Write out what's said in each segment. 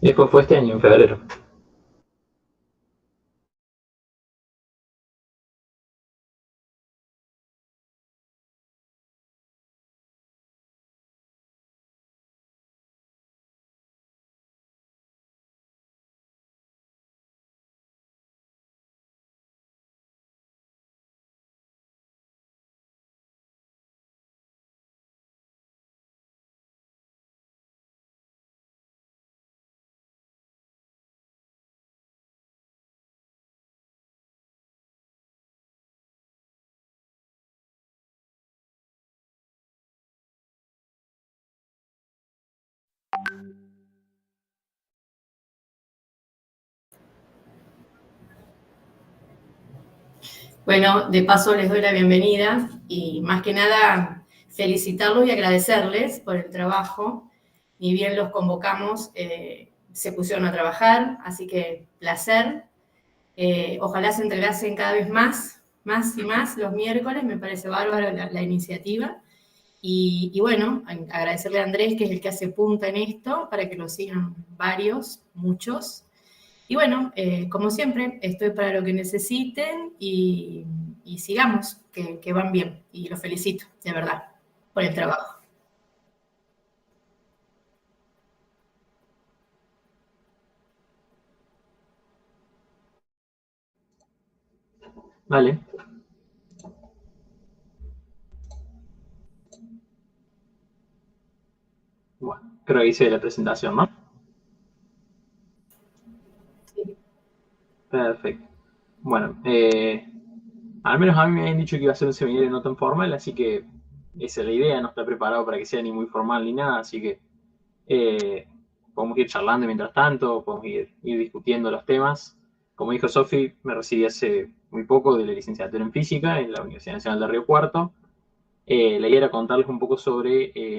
Y después fue este año, en febrero. Bueno, de paso les doy la bienvenida y más que nada felicitarlos y agradecerles por el trabajo. Ni bien los convocamos, se pusieron a trabajar, así que placer. Ojalá se entregasen cada vez más y más los miércoles, me parece bárbaro la iniciativa. Y bueno, agradecerle a Andrés, que es el que hace punta en esto, para que lo sigan varios, muchos. Y bueno, como siempre, estoy para lo que necesiten y sigamos, que van bien. Y los felicito, de verdad, por el trabajo. Vale. Bueno, creo que hice la presentación, ¿no? Sí. Perfecto. Bueno, al menos a mí me habían dicho que iba a ser un seminario no tan formal, así que esa es la idea, no está preparado para que sea ni muy formal ni nada, así que eh, podemos ir charlando mientras tanto, podemos ir discutiendo los temas. Como dijo Sofi, me recibí hace muy poco de la licenciatura en física en la Universidad Nacional de Río Cuarto. La idea era contarles un poco sobre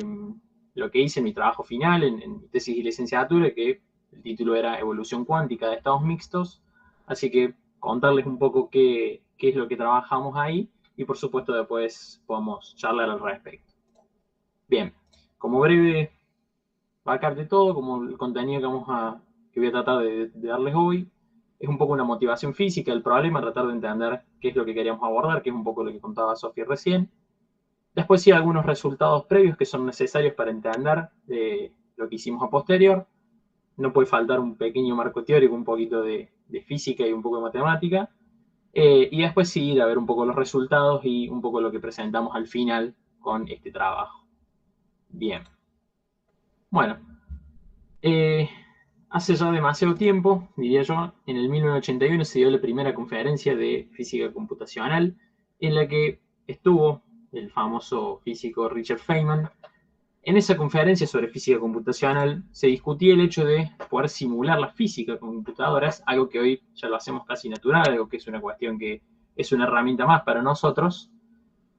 lo que hice en mi trabajo final, en mi tesis y licenciatura, que el título era Evolución cuántica de estados mixtos. Así que contarles un poco qué es lo que trabajamos ahí y por supuesto después podemos charlar al respecto. Bien, como breve abarcar de todo, como el contenido que voy a tratar de darles hoy, es un poco una motivación física del problema, tratar de entender qué es lo que queríamos abordar, que es un poco lo que contaba Sofía recién. Después sí algunos resultados previos que son necesarios para entender lo que hicimos a posterior. No puede faltar un pequeño marco teórico, un poquito de física y un poco de matemática. Y después sí ir a ver un poco los resultados y un poco lo que presentamos al final con este trabajo. Bien. Bueno, eh, hace ya demasiado tiempo, diría yo, en el 1981 se dio la primera conferencia de física computacional en la que estuvo el famoso físico Richard Feynman. En esa conferencia sobre física computacional se discutía el hecho de poder simular la física con computadoras, algo que hoy ya lo hacemos casi natural, algo que es una cuestión que es una herramienta más para nosotros,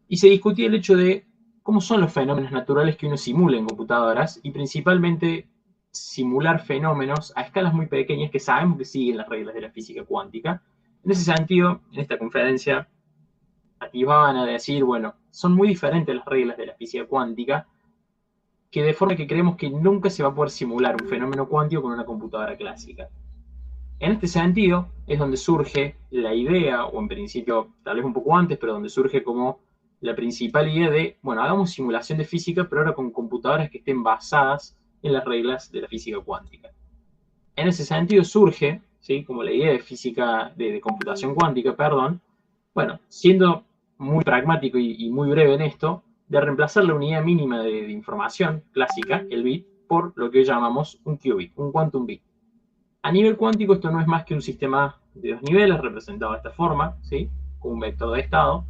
y se discutía el hecho de cómo son los fenómenos naturales que uno simula en computadoras y principalmente simular fenómenos a escalas muy pequeñas que sabemos que siguen las reglas de la física cuántica. En ese sentido, en esta conferencia activaban a decir, bueno, son muy diferentes las reglas de la física cuántica, que de forma que creemos que nunca se va a poder simular un fenómeno cuántico con una computadora clásica. En este sentido es donde surge la idea, o en principio tal vez un poco antes, pero donde surge como la principal idea de, bueno, hagamos simulación de física, pero ahora con computadoras que estén basadas en las reglas de la física cuántica. En ese sentido surge, ¿sí?, como la idea de física, de computación cuántica, perdón, bueno, siendo muy pragmático y muy breve en esto, de reemplazar la unidad mínima de información clásica, el bit, por lo que llamamos un qubit, un quantum bit. A nivel cuántico esto no es más que un sistema de dos niveles representado de esta forma, ¿sí?, con un vector de estado.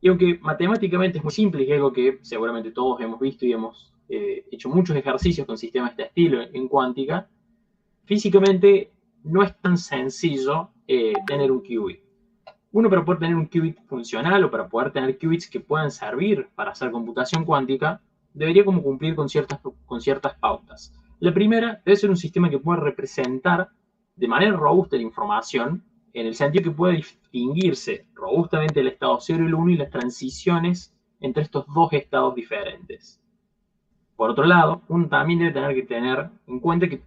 Y aunque matemáticamente es muy simple y es algo que seguramente todos hemos visto y hemos hecho muchos ejercicios con sistemas de este estilo en cuántica, físicamente no es tan sencillo tener un qubit. Uno, para poder tener un qubit funcional o para poder tener qubits que puedan servir para hacer computación cuántica, debería como cumplir con ciertas pautas. La primera debe ser un sistema que pueda representar de manera robusta la información, en el sentido que pueda distinguirse robustamente el estado 0 y el 1 y las transiciones entre estos dos estados diferentes. Por otro lado, uno también debe tener que tener en cuenta que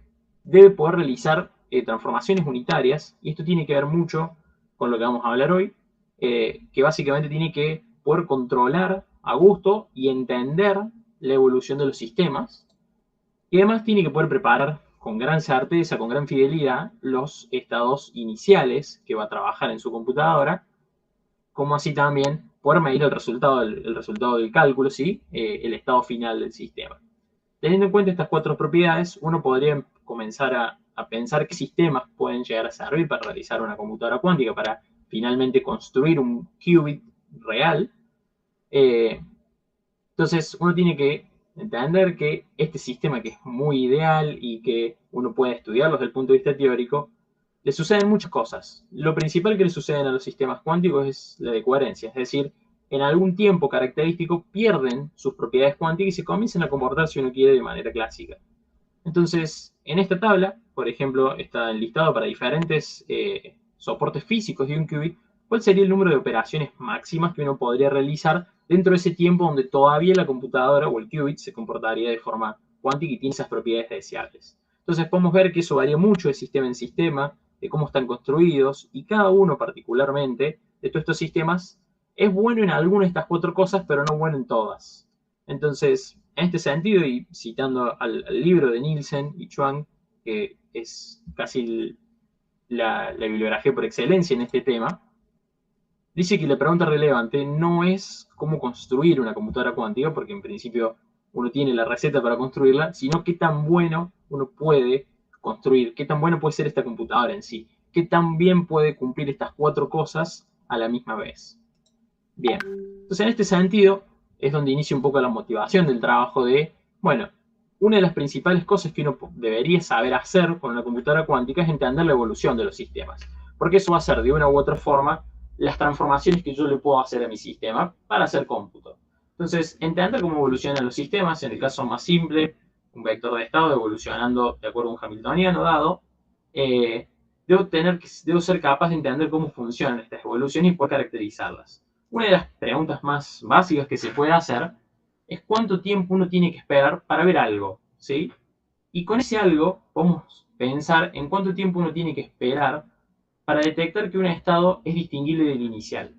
debe poder realizar transformaciones unitarias, y esto tiene que ver mucho con lo que vamos a hablar hoy, que básicamente tiene que poder controlar a gusto y entender la evolución de los sistemas, y además tiene que poder preparar con gran certeza, con gran fidelidad, los estados iniciales que va a trabajar en su computadora, como así también poder medir el resultado del cálculo, ¿sí? El estado final del sistema. Teniendo en cuenta estas cuatro propiedades, uno podría comenzar a pensar qué sistemas pueden llegar a servir para realizar una computadora cuántica, para finalmente construir un qubit real. Entonces, uno tiene que entender que este sistema, que es muy ideal y que uno puede estudiarlo desde el punto de vista teórico, le suceden muchas cosas. Lo principal que le suceden a los sistemas cuánticos es la de coherencia, es decir, en algún tiempo característico pierden sus propiedades cuánticas y se comienzan a comportar, si uno quiere, de manera clásica. Entonces, en esta tabla, por ejemplo, está enlistado para diferentes soportes físicos de un qubit, cuál sería el número de operaciones máximas que uno podría realizar dentro de ese tiempo donde todavía la computadora o el qubit se comportaría de forma cuántica y tiene esas propiedades deseables. Entonces podemos ver que eso varía mucho de sistema en sistema, de cómo están construidos, y cada uno particularmente de todos estos sistemas es bueno en alguna de estas cuatro cosas, pero no bueno en todas. Entonces, en este sentido, y citando al libro de Nielsen y Chuang, que es casi la bibliografía por excelencia en este tema, dice que la pregunta relevante no es cómo construir una computadora cuántica, porque en principio uno tiene la receta para construirla, sino qué tan bueno uno puede construir, qué tan bueno puede ser esta computadora en sí, qué tan bien puede cumplir estas cuatro cosas a la misma vez. Bien, entonces en este sentido es donde inicia un poco la motivación del trabajo de, bueno, una de las principales cosas que uno debería saber hacer con una computadora cuántica es entender la evolución de los sistemas, porque eso va a ser de una u otra forma las transformaciones que yo le puedo hacer a mi sistema para hacer cómputo. Entonces, entender cómo evolucionan los sistemas, en el caso más simple, un vector de estado evolucionando de acuerdo a un hamiltoniano dado, debo ser capaz de entender cómo funcionan estas evoluciones y poder caracterizarlas. Una de las preguntas más básicas que se puede hacer es cuánto tiempo uno tiene que esperar para ver algo, ¿sí? Y con ese algo podemos pensar en cuánto tiempo uno tiene que esperar para detectar que un estado es distinguible del inicial.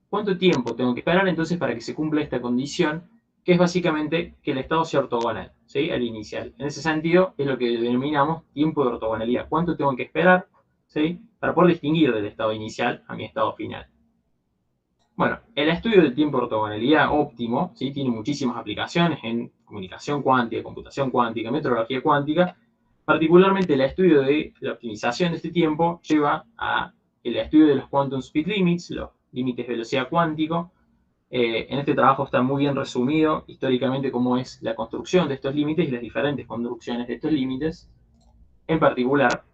¿Cuánto tiempo tengo que esperar entonces para que se cumpla esta condición, que es básicamente que el estado sea ortogonal, ¿sí? Al inicial? En ese sentido es lo que denominamos tiempo de ortogonalidad. ¿Cuánto tengo que esperar, ¿sí? Para poder distinguir del estado inicial a mi estado final? Bueno, el estudio del tiempo de ortogonalidad óptimo, ¿sí? Tiene muchísimas aplicaciones en comunicación cuántica, computación cuántica, metrología cuántica. Particularmente el estudio de la optimización de este tiempo lleva a el estudio de los quantum speed limits, los límites de velocidad cuántico. En este trabajo está muy bien resumido históricamente cómo es la construcción de estos límites y las diferentes construcciones de estos límites. En particular,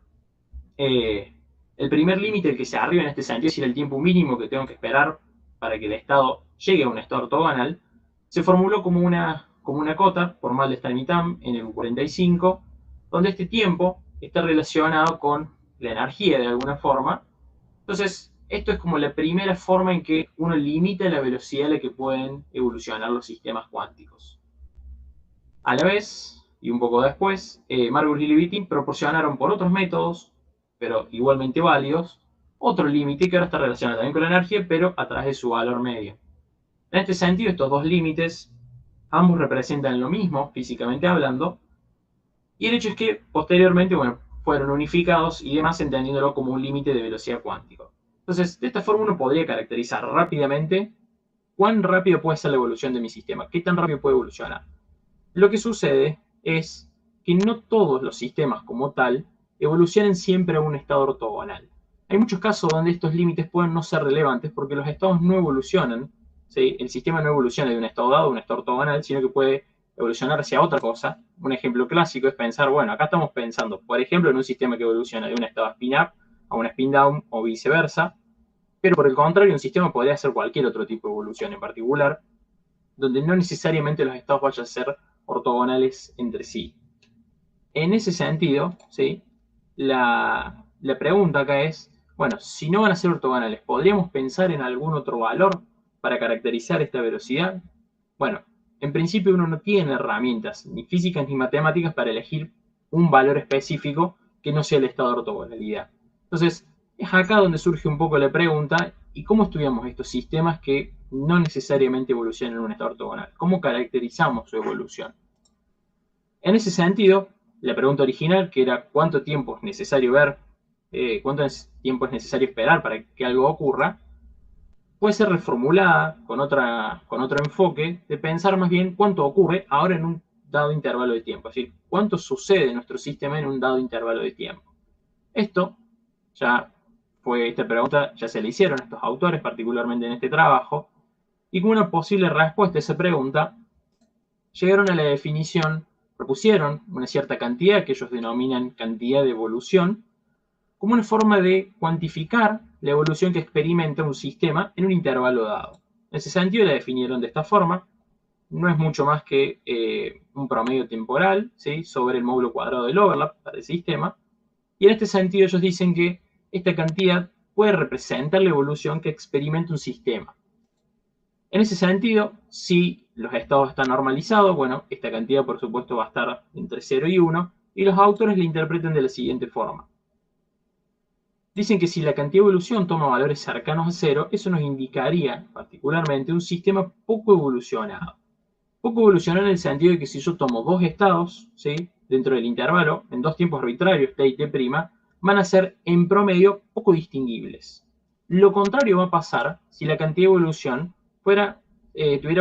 el primer límite, el que se arriba en este sentido, es decir, el tiempo mínimo que tengo que esperar para que el estado llegue a un estado ortogonal, se formuló como una cota formal de Stanley-Tam en el 45, donde este tiempo está relacionado con la energía de alguna forma. Entonces, esto es como la primera forma en que uno limita la velocidad a la que pueden evolucionar los sistemas cuánticos. A la vez, y un poco después, Margulis y Levitin proporcionaron por otros métodos, pero igualmente válidos, otro límite que ahora está relacionado también con la energía, pero a través de su valor medio. En este sentido, estos dos límites, ambos representan lo mismo, físicamente hablando, y el hecho es que posteriormente, bueno, fueron unificados y demás, entendiéndolo como un límite de velocidad cuántico. Entonces, de esta forma uno podría caracterizar rápidamente cuán rápido puede ser la evolución de mi sistema, qué tan rápido puede evolucionar. Lo que sucede es que no todos los sistemas como tal evolucionan siempre a un estado ortogonal. Hay muchos casos donde estos límites pueden no ser relevantes porque los estados no evolucionan, ¿sí? El sistema no evoluciona de un estado dado a un estado ortogonal, sino que puede evolucionar hacia otra cosa. Un ejemplo clásico es pensar, bueno, acá estamos pensando, por ejemplo, en un sistema que evoluciona de un estado spin-up a un spin-down o viceversa, pero por el contrario, un sistema podría hacer cualquier otro tipo de evolución en particular, donde no necesariamente los estados vayan a ser ortogonales entre sí. En ese sentido, ¿sí? la pregunta acá es, bueno, si no van a ser ortogonales, ¿podríamos pensar en algún otro valor para caracterizar esta velocidad? Bueno, en principio uno no tiene herramientas, ni físicas ni matemáticas, para elegir un valor específico que no sea el estado de ortogonalidad. Entonces, es acá donde surge un poco la pregunta, ¿y cómo estudiamos estos sistemas que no necesariamente evolucionan en un estado ortogonal? ¿Cómo caracterizamos su evolución? En ese sentido, la pregunta original, que era cuánto tiempo es necesario ver, cuánto tiempo es necesario esperar para que algo ocurra, puede ser reformulada con otro enfoque de pensar más bien cuánto ocurre ahora en un dado intervalo de tiempo, es decir, cuánto sucede en nuestro sistema en un dado intervalo de tiempo. Esta pregunta ya se le hicieron a estos autores, particularmente en este trabajo, y como una posible respuesta a esa pregunta, llegaron a la definición, propusieron una cierta cantidad que ellos denominan cantidad de evolución, como una forma de cuantificar la evolución que experimenta un sistema en un intervalo dado. En ese sentido la definieron de esta forma, no es mucho más que un promedio temporal, ¿sí?, sobre el módulo cuadrado del overlap para el sistema, y en este sentido ellos dicen que esta cantidad puede representar la evolución que experimenta un sistema. En ese sentido, si los estados están normalizados, bueno, esta cantidad por supuesto va a estar entre 0 y 1, y los autores la interpretan de la siguiente forma. Dicen que si la cantidad de evolución toma valores cercanos a 0, eso nos indicaría particularmente un sistema poco evolucionado. Poco evolucionado en el sentido de que si yo tomo dos estados, ¿sí?, dentro del intervalo, en dos tiempos arbitrarios, t y t', van a ser en promedio poco distinguibles. Lo contrario va a pasar si la cantidad de evolución tuviera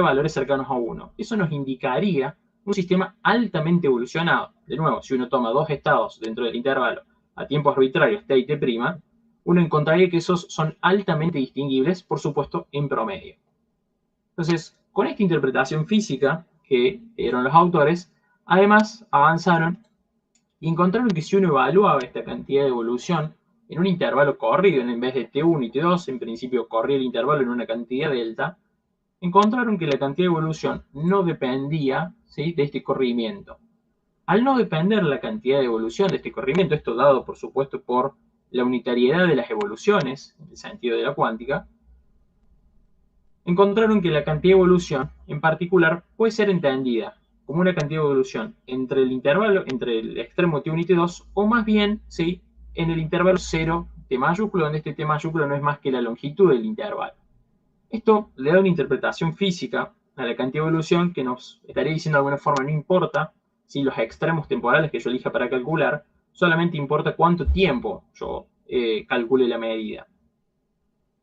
valores cercanos a 1. Eso nos indicaría un sistema altamente evolucionado. De nuevo, si uno toma dos estados dentro del intervalo a tiempos arbitrarios t y t', uno encontraría que esos son altamente distinguibles, por supuesto, en promedio. Entonces, con esta interpretación física que dieron los autores, además avanzaron y encontraron que si uno evaluaba esta cantidad de evolución en un intervalo corrido, en vez de t1 y t2, en principio corría el intervalo en una cantidad delta, encontraron que la cantidad de evolución no dependía, ¿sí?, de este corrimiento. Al no depender la cantidad de evolución de este corrimiento, esto dado por supuesto por la unitariedad de las evoluciones, en el sentido de la cuántica, encontraron que la cantidad de evolución, en particular, puede ser entendida como una cantidad de evolución entre el intervalo, entre el extremo t1 y t2, o más bien, ¿sí?, en el intervalo 0 t mayúsculo, donde este t mayúsculo no es más que la longitud del intervalo. Esto le da una interpretación física a la cantidad de evolución que nos estaría diciendo de alguna forma, no importa si los extremos temporales que yo elija para calcular, solamente importa cuánto tiempo yo calcule la medida.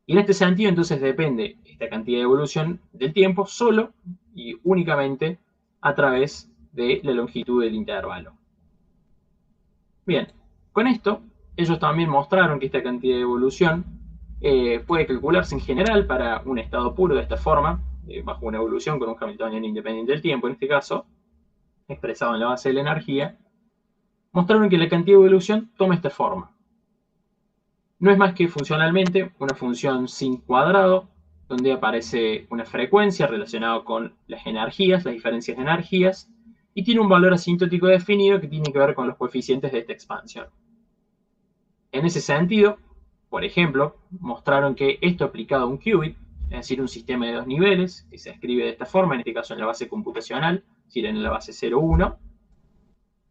Y en este sentido, entonces, depende esta cantidad de evolución del tiempo solo y únicamente a través de la longitud del intervalo. Bien, con esto, ellos también mostraron que esta cantidad de evolución puede calcularse en general para un estado puro de esta forma, bajo una evolución con un Hamiltoniano independiente del tiempo, en este caso, expresado en la base de la energía. Mostraron que la cantidad de evolución toma esta forma. No es más que funcionalmente una función sin cuadrado, donde aparece una frecuencia relacionada con las energías, las diferencias de energías, y tiene un valor asintótico definido que tiene que ver con los coeficientes de esta expansión. En ese sentido, por ejemplo, mostraron que esto aplicado a un qubit, es decir, un sistema de dos niveles, que se escribe de esta forma, en este caso en la base computacional, es decir, en la base 0,1,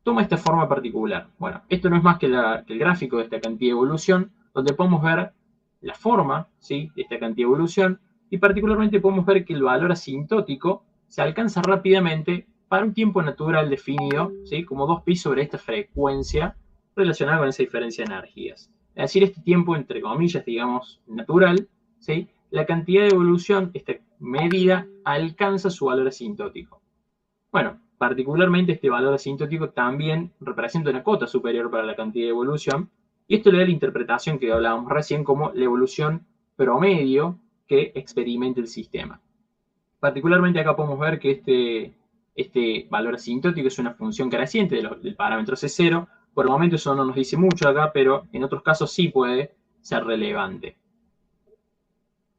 toma esta forma particular. Bueno, esto no es más que el gráfico de esta cantidad de evolución, donde podemos ver la forma, ¿sí?, de esta cantidad de evolución, y particularmente podemos ver que el valor asintótico se alcanza rápidamente para un tiempo natural definido, ¿sí?, como 2π sobre esta frecuencia relacionada con esa diferencia de energías. Es decir, este tiempo, entre comillas, digamos, natural, ¿sí?, la cantidad de evolución, esta medida, alcanza su valor asintótico. Bueno, particularmente este valor asintótico también representa una cota superior para la cantidad de evolución, y esto le da la interpretación que hablábamos recién como la evolución promedio que experimenta el sistema. Particularmente acá podemos ver que este valor asintótico es una función creciente del parámetro C0. Por el momento eso no nos dice mucho acá, pero en otros casos sí puede ser relevante.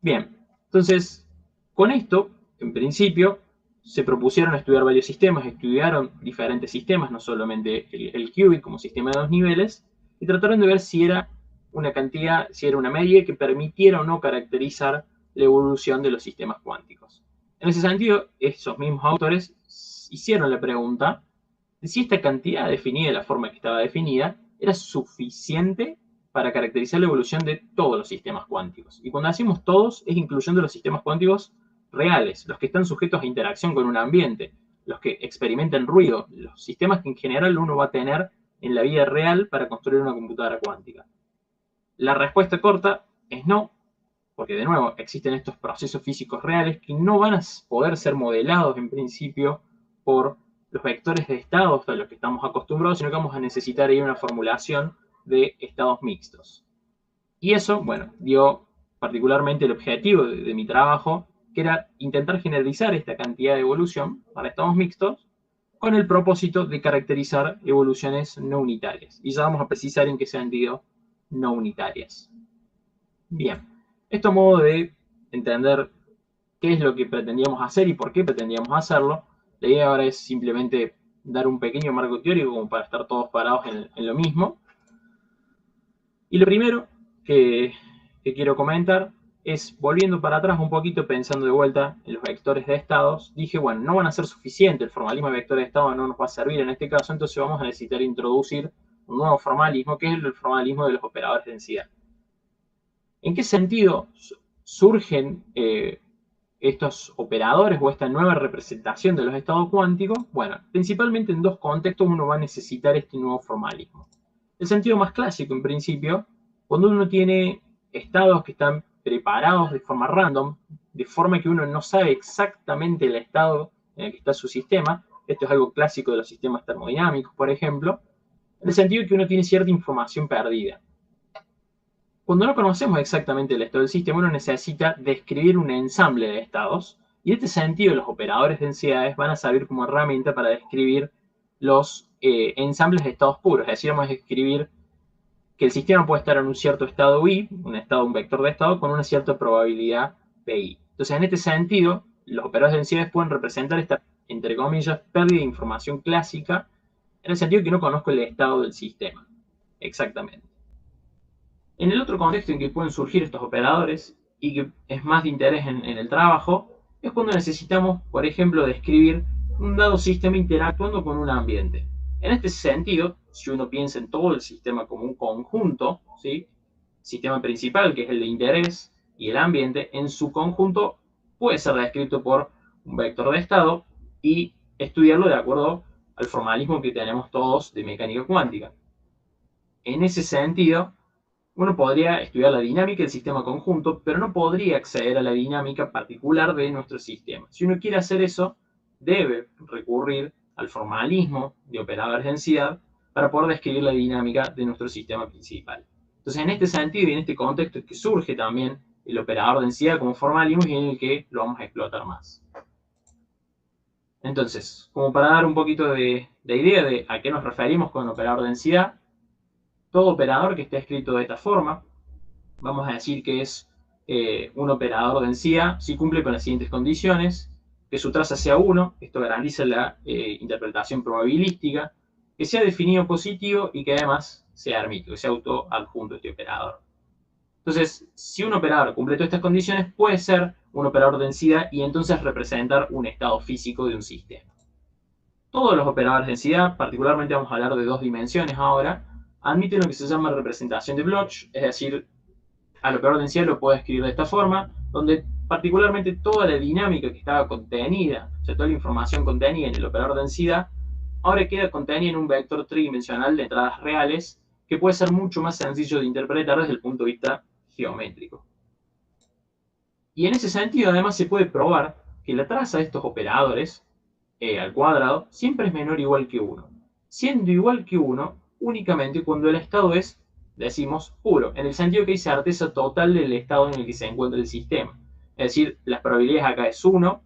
Bien, entonces, con esto, en principio, se propusieron estudiar varios sistemas, estudiaron diferentes sistemas, no solamente el qubit como sistema de dos niveles, y trataron de ver si era una cantidad, si era una medida que permitiera o no caracterizar la evolución de los sistemas cuánticos. En ese sentido, esos mismos autores hicieron la pregunta de si esta cantidad definida de la forma que estaba definida era suficiente para caracterizar la evolución de todos los sistemas cuánticos. Y cuando decimos todos, es incluyendo los sistemas cuánticos reales, los que están sujetos a interacción con un ambiente, los que experimentan ruido, los sistemas que en general uno va a tener en la vida real para construir una computadora cuántica. La respuesta corta es no, porque de nuevo existen estos procesos físicos reales que no van a poder ser modelados en principio por los vectores de estados a los que estamos acostumbrados, sino que vamos a necesitar ahí una formulación de estados mixtos. Y eso, bueno, dio particularmente el objetivo de mi trabajo, que era intentar generalizar esta cantidad de evolución para estados mixtos con el propósito de caracterizar evoluciones no unitarias. Y ya vamos a precisar en qué sentido no unitarias. Bien, esto a modo de entender qué es lo que pretendíamos hacer y por qué pretendíamos hacerlo, la idea ahora es simplemente dar un pequeño marco teórico como para estar todos parados en lo mismo. Y lo primero que quiero comentar es, volviendo para atrás un poquito, pensando de vuelta en los vectores de estados, dije, bueno, no van a ser suficientes, el formalismo de vectores de estado no nos va a servir en este caso, entonces vamos a necesitar introducir un nuevo formalismo, que es el formalismo de los operadores de densidad. ¿En qué sentido surgen estos operadores o esta nueva representación de los estados cuánticos? Bueno, principalmente en dos contextos uno va a necesitar este nuevo formalismo. El sentido más clásico, en principio, cuando uno tiene estados que están preparados de forma random, de forma que uno no sabe exactamente el estado en el que está su sistema. Esto es algo clásico de los sistemas termodinámicos, por ejemplo, en el sentido de que uno tiene cierta información perdida. Cuando no conocemos exactamente el estado del sistema, uno necesita describir un ensamble de estados, y en este sentido los operadores de densidades van a servir como herramienta para describir los ensambles de estados puros. Es decir, vamos a describir que el sistema puede estar en un cierto estado I, un vector de estado, con una cierta probabilidad PI. Entonces, en este sentido, los operadores de densidades pueden representar esta, entre comillas, pérdida de información clásica, en el sentido de que no conozco el estado del sistema. Exactamente. En el otro contexto en que pueden surgir estos operadores, y que es más de interés en el trabajo, es cuando necesitamos, por ejemplo, describir un dado sistema interactuando con un ambiente. En este sentido, si uno piensa en todo el sistema como un conjunto, ¿sí? Sistema principal, que es el de interés, y el ambiente, en su conjunto puede ser descrito por un vector de estado y estudiarlo de acuerdo al formalismo que tenemos todos de mecánica cuántica. En ese sentido, uno podría estudiar la dinámica del sistema conjunto, pero no podría acceder a la dinámica particular de nuestro sistema. Si uno quiere hacer eso, debe recurrir al formalismo de operadores de densidad para poder describir la dinámica de nuestro sistema principal. Entonces, en este sentido y en este contexto es que surge también el operador de densidad como formalismo y en el que lo vamos a explotar más. Entonces, como para dar un poquito de idea de a qué nos referimos con operador de densidad, todo operador que esté escrito de esta forma, vamos a decir que es un operador de densidad si cumple con las siguientes condiciones: que su traza sea 1, esto garantiza la interpretación probabilística, que sea definido positivo y que además sea hermítico, que sea autoadjunto este operador. Entonces, si un operador cumple todas estas condiciones, puede ser un operador de densidad y entonces representar un estado físico de un sistema. Todos los operadores de densidad, particularmente vamos a hablar de dos dimensiones ahora, admiten lo que se llama representación de Bloch, es decir, al operador de densidad lo puedo escribir de esta forma, donde particularmente toda la dinámica que estaba contenida, o sea, toda la información contenida en el operador de densidad, ahora queda contenida en un vector tridimensional de entradas reales, que puede ser mucho más sencillo de interpretar desde el punto de vista geométrico. Y en ese sentido, además, se puede probar que la traza de estos operadores al cuadrado siempre es menor o igual que 1, siendo igual que 1 únicamente cuando el estado es, decimos, puro, en el sentido que hay certeza total del estado en el que se encuentra el sistema. Es decir, las probabilidades acá es 1,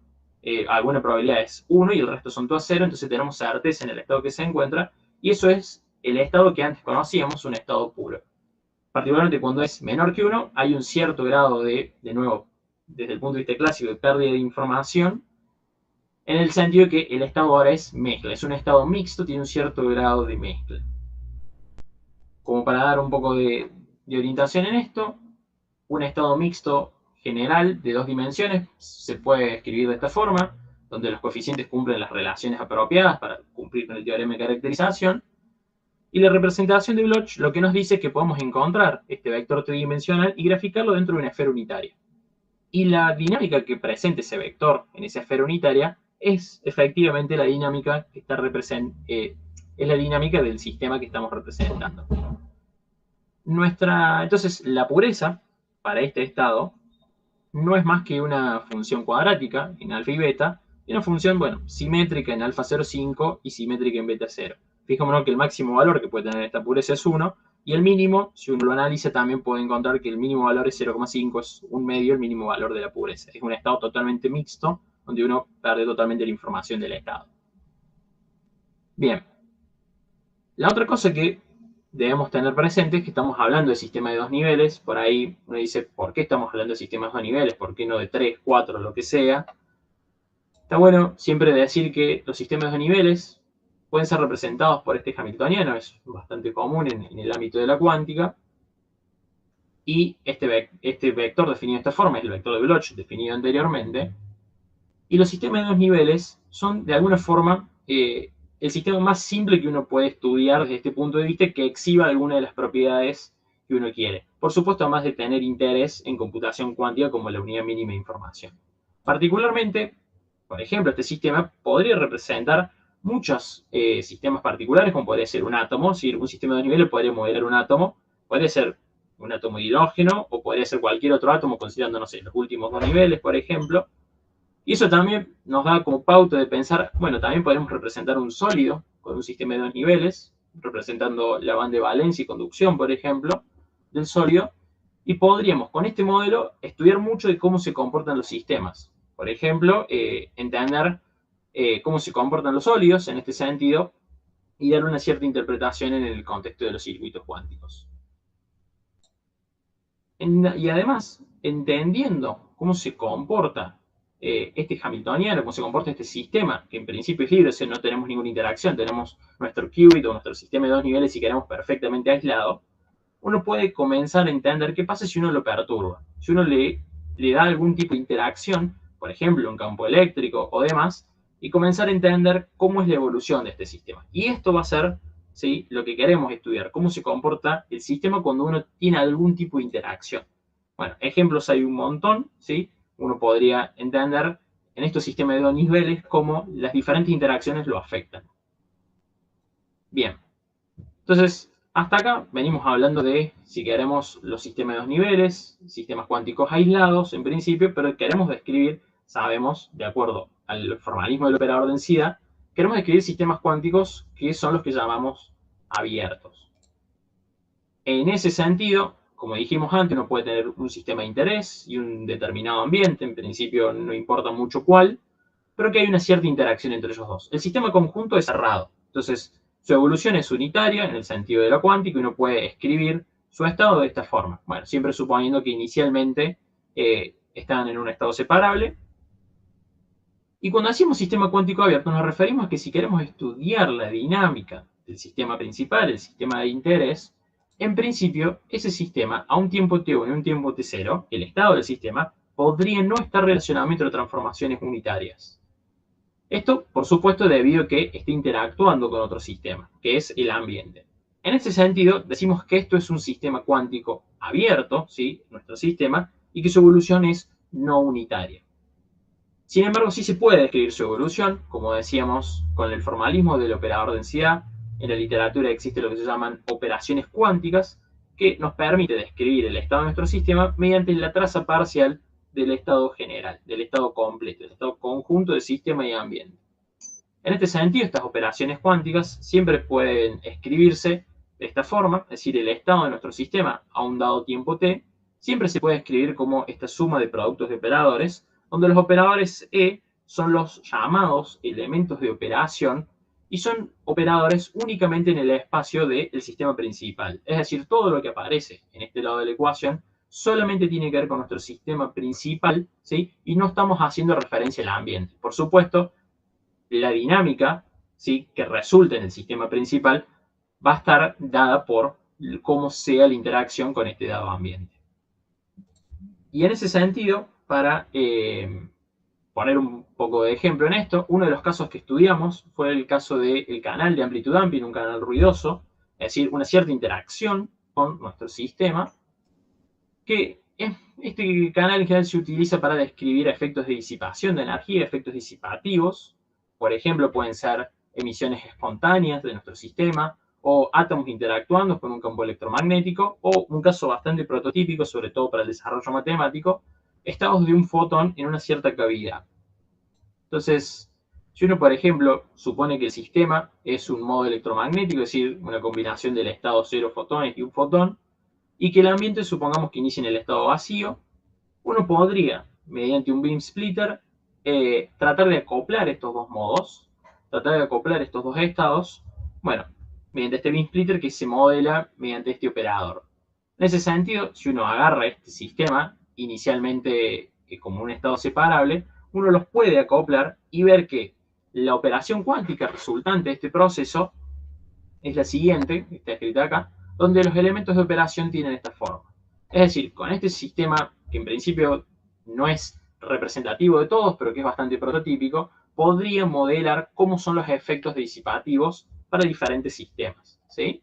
alguna probabilidad es 1 y el resto son todas 0, entonces tenemos certeza en el estado que se encuentra, y eso es el estado que antes conocíamos, un estado puro. Particularmente cuando es menor que 1, hay un cierto grado de nuevo, desde el punto de vista clásico, de pérdida de información, en el sentido de que el estado ahora es mezcla, es un estado mixto, tiene un cierto grado de mezcla. Como para dar un poco de orientación en esto, un estado mixto general de dos dimensiones se puede escribir de esta forma, donde los coeficientes cumplen las relaciones apropiadas para cumplir con el teorema de caracterización. Y la representación de Bloch lo que nos dice es que podemos encontrar este vector tridimensional y graficarlo dentro de una esfera unitaria. Y la dinámica que presenta ese vector en esa esfera unitaria es efectivamente la dinámica que está es la dinámica del sistema que estamos representando. Entonces, la pureza para este estado no es más que una función cuadrática en alfa y beta, y una función, bueno, simétrica en alfa 0,5 y simétrica en beta 0. Fijémonos que el máximo valor que puede tener esta pureza es 1, y el mínimo, si uno lo analiza, también puede encontrar que el mínimo valor es 0,5, es un medio el mínimo valor de la pureza. Es un estado totalmente mixto, donde uno pierde totalmente la información del estado. Bien. La otra cosa que debemos tener presente es que estamos hablando de sistema de 2 niveles. Por ahí uno dice, ¿por qué estamos hablando de sistemas de 2 niveles? ¿Por qué no de 3, 4, lo que sea? Está bueno siempre decir que los sistemas de 2 niveles pueden ser representados por este hamiltoniano, es bastante común en el ámbito de la cuántica. Y este vector definido de esta forma es el vector de Bloch definido anteriormente. Y los sistemas de 2 niveles son, de alguna forma, el sistema más simple que uno puede estudiar desde este punto de vista, que exhiba alguna de las propiedades que uno quiere. Por supuesto, además de tener interés en computación cuántica como la unidad mínima de información. Particularmente, por ejemplo, este sistema podría representar muchos sistemas particulares, como podría ser un átomo. Si un sistema de 2 niveles podría modelar un átomo, podría ser un átomo de hidrógeno, o podría ser cualquier otro átomo, considerando, no sé, los últimos 2 niveles, por ejemplo. Y eso también nos da como pauta de pensar, bueno, también podemos representar un sólido con un sistema de 2 niveles, representando la banda de valencia y conducción, por ejemplo, del sólido. Y podríamos, con este modelo, estudiar mucho de cómo se comportan los sistemas. Por ejemplo, entender cómo se comportan los sólidos en este sentido y dar una cierta interpretación en el contexto de los circuitos cuánticos. Y además, entendiendo cómo se comporta este hamiltoniano, cómo se comporta este sistema, que en principio es libre, o sea, no tenemos ninguna interacción, tenemos nuestro qubit o nuestro sistema de 2 niveles si queremos perfectamente aislado, uno puede comenzar a entender qué pasa si uno lo perturba. Si uno le da algún tipo de interacción, por ejemplo, un campo eléctrico o demás, y comenzar a entender cómo es la evolución de este sistema. Y esto va a ser, ¿sí?, lo que queremos estudiar, cómo se comporta el sistema cuando uno tiene algún tipo de interacción. Bueno, ejemplos hay un montón, ¿sí? Uno podría entender en estos sistemas de 2 niveles cómo las diferentes interacciones lo afectan. Bien, entonces, hasta acá venimos hablando de, si queremos, los sistemas de 2 niveles, sistemas cuánticos aislados en principio, pero queremos describir, sabemos, de acuerdo al formalismo del operador de densidad, queremos describir sistemas cuánticos que son los que llamamos abiertos. En ese sentido, como dijimos antes, uno puede tener un sistema de interés y un determinado ambiente, en principio no importa mucho cuál, pero que hay una cierta interacción entre ellos dos. El sistema conjunto es cerrado, entonces su evolución es unitaria en el sentido de lo cuántico y uno puede escribir su estado de esta forma. Bueno, siempre suponiendo que inicialmente están en un estado separable. Y cuando decimos sistema cuántico abierto nos referimos a que si queremos estudiar la dinámica del sistema principal, el sistema de interés, en principio ese sistema a un tiempo t1 y un tiempo t0, el estado del sistema, podría no estar relacionado entre transformaciones unitarias. Esto, por supuesto, debido a que esté interactuando con otro sistema, que es el ambiente. En ese sentido, decimos que esto es un sistema cuántico abierto, ¿sí?, nuestro sistema, y que su evolución es no unitaria. Sin embargo, sí se puede describir su evolución, como decíamos, con el formalismo del operador de densidad. En la literatura existe lo que se llaman operaciones cuánticas, que nos permite describir el estado de nuestro sistema mediante la traza parcial del estado general, del estado completo, del estado conjunto de sistema y ambiente. En este sentido, estas operaciones cuánticas siempre pueden escribirse de esta forma, es decir, el estado de nuestro sistema a un dado tiempo t, siempre se puede escribir como esta suma de productos de operadores, donde los operadores E son los llamados elementos de operación y son operadores únicamente en el espacio del sistema principal. Es decir, todo lo que aparece en este lado de la ecuación solamente tiene que ver con nuestro sistema principal, ¿sí?, y no estamos haciendo referencia al ambiente. Por supuesto, la dinámica, ¿sí?, que resulta en el sistema principal va a estar dada por cómo sea la interacción con este dado ambiente. Y en ese sentido, para poner un poco de ejemplo en esto, uno de los casos que estudiamos fue el caso del canal de amplitud damping, un canal ruidoso, es decir, una cierta interacción con nuestro sistema, que este canal en general se utiliza para describir efectos de disipación de energía, efectos disipativos. Por ejemplo, pueden ser emisiones espontáneas de nuestro sistema, o átomos interactuando con un campo electromagnético, o un caso bastante prototípico, sobre todo para el desarrollo matemático, estados de un fotón en una cierta cavidad. Entonces, si uno, por ejemplo, supone que el sistema es un modo electromagnético, es decir, una combinación del estado cero fotones y un fotón, y que el ambiente supongamos que inicia en el estado vacío, uno podría, mediante un beam splitter, tratar de acoplar estos dos modos, tratar de acoplar estos dos estados, bueno, mediante este beam splitter que se modela mediante este operador. En ese sentido, si uno agarra este sistema, inicialmente como un estado separable, uno los puede acoplar y ver que la operación cuántica resultante de este proceso es la siguiente, que está escrita acá, donde los elementos de operación tienen esta forma. Es decir, con este sistema, que en principio no es representativo de todos, pero que es bastante prototípico, podría modelar cómo son los efectos disipativos para diferentes sistemas, ¿sí?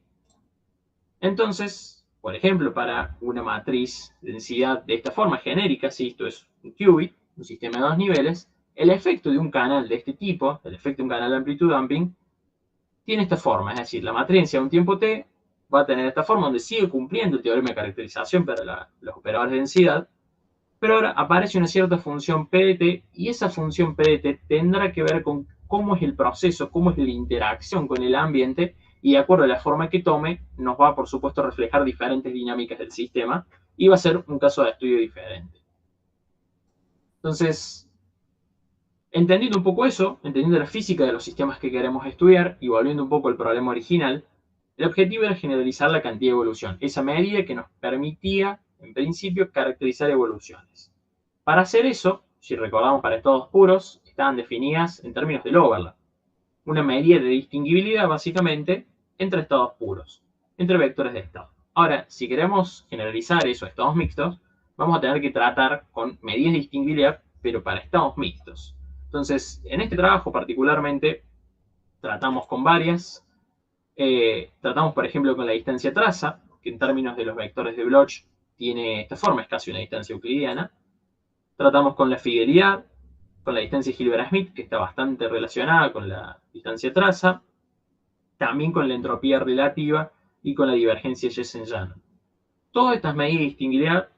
Entonces, por ejemplo, para una matriz de densidad de esta forma genérica, si esto es un qubit, un sistema de dos niveles, el efecto de un canal de este tipo, el efecto de un canal de amplitud damping, tiene esta forma, es decir, la matriz a un tiempo t va a tener esta forma donde sigue cumpliendo el teorema de caracterización para los operadores de densidad, pero ahora aparece una cierta función p de t y esa función p de t tendrá que ver con cómo es el proceso, cómo es la interacción con el ambiente y de acuerdo a la forma que tome nos va por supuesto a reflejar diferentes dinámicas del sistema y va a ser un caso de estudio diferente. Entonces, entendiendo un poco eso, entendiendo la física de los sistemas que queremos estudiar y volviendo un poco al problema original, el objetivo era generalizar la cantidad de evolución, esa medida que nos permitía, en principio, caracterizar evoluciones. Para hacer eso, si recordamos para estados puros, estaban definidas en términos del overlap, una medida de distinguibilidad básicamente entre estados puros, entre vectores de estado. Ahora, si queremos generalizar eso a estados mixtos, vamos a tener que tratar con medidas de distinguibilidad, pero para estados mixtos. Entonces, en este trabajo particularmente, tratamos con varias. Tratamos, por ejemplo, con la distancia traza, que en términos de los vectores de Bloch tiene esta forma, es casi una distancia euclidiana. Tratamos con la fidelidad, con la distancia Hilbert-Smith, que está bastante relacionada con la distancia traza. También con la entropía relativa y con la divergencia Jessen-Llanon. Todas estas medidas de distinguibilidad,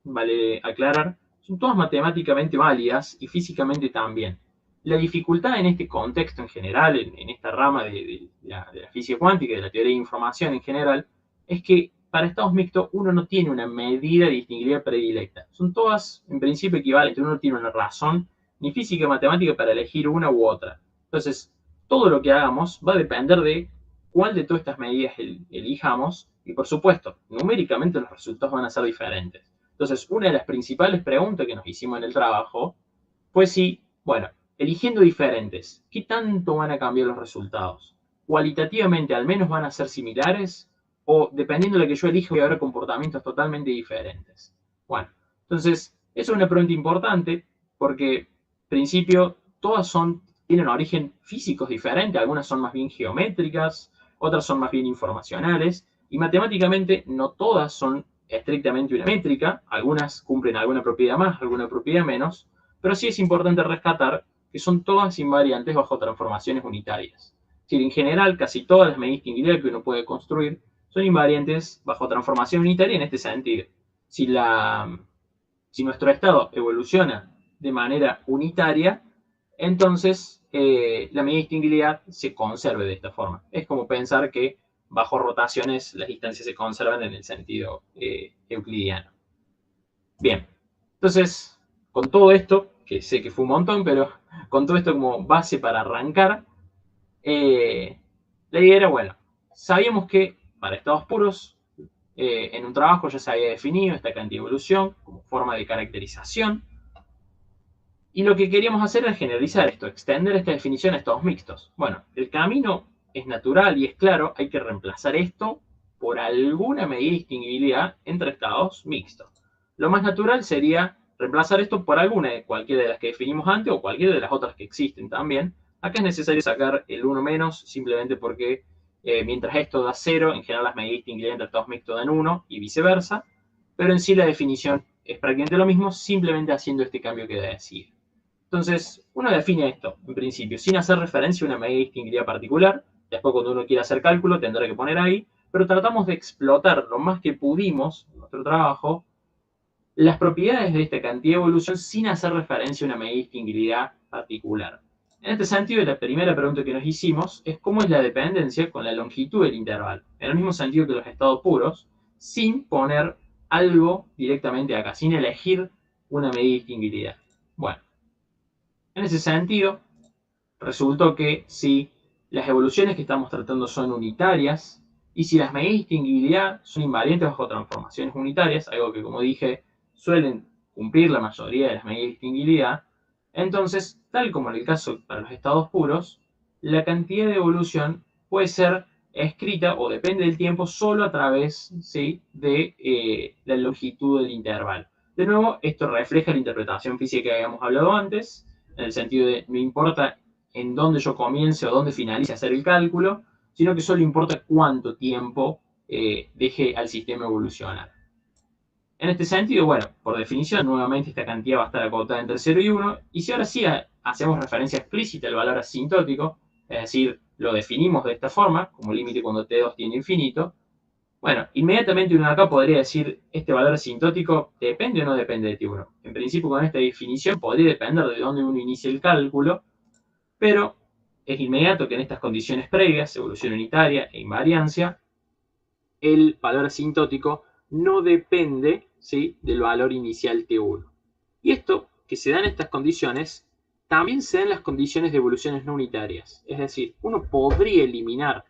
vale aclarar, son todas matemáticamente válidas y físicamente también. La dificultad en este contexto en general, en esta rama de la física cuántica y de la teoría de información en general, es que para estados mixtos uno no tiene una medida de distinguibilidad predilecta. Son todas en principio equivalentes, uno no tiene una razón ni física ni matemática para elegir una u otra. Entonces, todo lo que hagamos va a depender de cuál de todas estas medidas elijamos y por supuesto, numéricamente los resultados van a ser diferentes. Entonces, una de las principales preguntas que nos hicimos en el trabajo fue si, bueno, eligiendo diferentes, ¿qué tanto van a cambiar los resultados? ¿Cualitativamente al menos van a ser similares? ¿O dependiendo de lo que yo elija voy a haber comportamientos totalmente diferentes? Bueno, entonces, eso es una pregunta importante porque, en principio, todas tienen origen físicos diferentes, algunas son más bien geométricas, otras son más bien informacionales, y matemáticamente no todas son estrictamente una métrica, algunas cumplen alguna propiedad más, alguna propiedad menos, pero sí es importante rescatar que son todas invariantes bajo transformaciones unitarias. Es decir, en general, casi todas las medidas de distinguibilidad que uno puede construir son invariantes bajo transformación unitaria en este sentido. Si nuestro estado evoluciona de manera unitaria, entonces la medida de distinguibilidad se conserve de esta forma. Es como pensar que bajo rotaciones las distancias se conservan en el sentido euclidiano. Bien, entonces, con todo esto, que sé que fue un montón, pero con todo esto como base para arrancar, la idea era, bueno, sabíamos que para estados puros, en un trabajo ya se había definido esta cantidad de evolución como forma de caracterización, y lo que queríamos hacer era generalizar esto, extender esta definición a estados mixtos. Bueno, el camino es natural y es claro, hay que reemplazar esto por alguna medida de distinguibilidad entre estados mixtos. Lo más natural sería reemplazar esto por alguna de cualquiera de las que definimos antes o cualquiera de las otras que existen también. Acá es necesario sacar el 1 menos simplemente porque mientras esto da 0, en general las medidas de distinguibilidad entre estados mixtos dan 1 y viceversa, pero en sí la definición es prácticamente lo mismo, simplemente haciendo este cambio que decía. Entonces, uno define esto, en principio, sin hacer referencia a una medida de distinguibilidad particular. Después, cuando uno quiera hacer cálculo, tendrá que poner ahí, pero tratamos de explotar lo más que pudimos en nuestro trabajo las propiedades de esta cantidad de evolución sin hacer referencia a una medida de distinguibilidad particular. En este sentido, la primera pregunta que nos hicimos es cómo es la dependencia con la longitud del intervalo, en el mismo sentido que los estados puros, sin poner algo directamente acá, sin elegir una medida de distinguibilidad. Bueno, en ese sentido, resultó que si las evoluciones que estamos tratando son unitarias y si las medidas de distinguibilidad son invariantes bajo transformaciones unitarias, algo que como dije suelen cumplir la mayoría de las medidas de distinguibilidad, entonces, tal como en el caso para los estados puros, la cantidad de evolución puede ser escrita o depende del tiempo solo a través, ¿sí?, de la longitud del intervalo. De nuevo, esto refleja la interpretación física que habíamos hablado antes, en el sentido de no importa en dónde yo comience o dónde finalice a hacer el cálculo, sino que solo importa cuánto tiempo deje al sistema evolucionar. En este sentido, bueno, por definición, nuevamente esta cantidad va a estar acotada entre 0 y 1, y si ahora sí hacemos referencia explícita al valor asintótico, es decir, lo definimos de esta forma, como límite cuando T2 tiene infinito, bueno, inmediatamente uno acá podría decir, este valor asintótico depende o no depende de T1. En principio, con esta definición podría depender de dónde uno inicie el cálculo, pero es inmediato que en estas condiciones previas, evolución unitaria e invariancia, el valor asintótico no depende, ¿sí?, del valor inicial T1. Y esto, que se da en estas condiciones, también se da en las condiciones de evoluciones no unitarias. Es decir, uno podría eliminar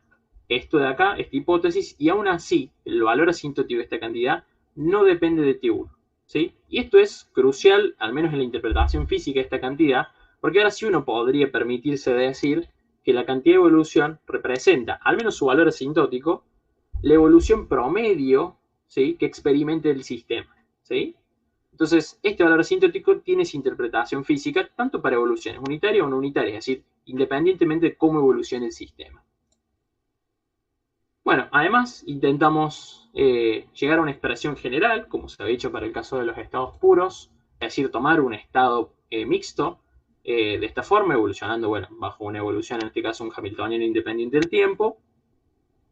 esto de acá, esta hipótesis, y aún así el valor asintótico de esta cantidad no depende de T1. ¿Sí? Y esto es crucial, al menos en la interpretación física de esta cantidad, porque ahora sí uno podría permitirse decir que la cantidad de evolución representa, al menos su valor asintótico, la evolución promedio, ¿sí?, que experimente el sistema. ¿Sí? Entonces, este valor asintótico tiene esa interpretación física tanto para evoluciones unitarias o no unitarias, es decir, independientemente de cómo evolucione el sistema. Bueno, además intentamos llegar a una expresión general, como se había hecho para el caso de los estados puros, es decir, tomar un estado mixto de esta forma, evolucionando, bueno, bajo una evolución, en este caso un hamiltoniano independiente del tiempo,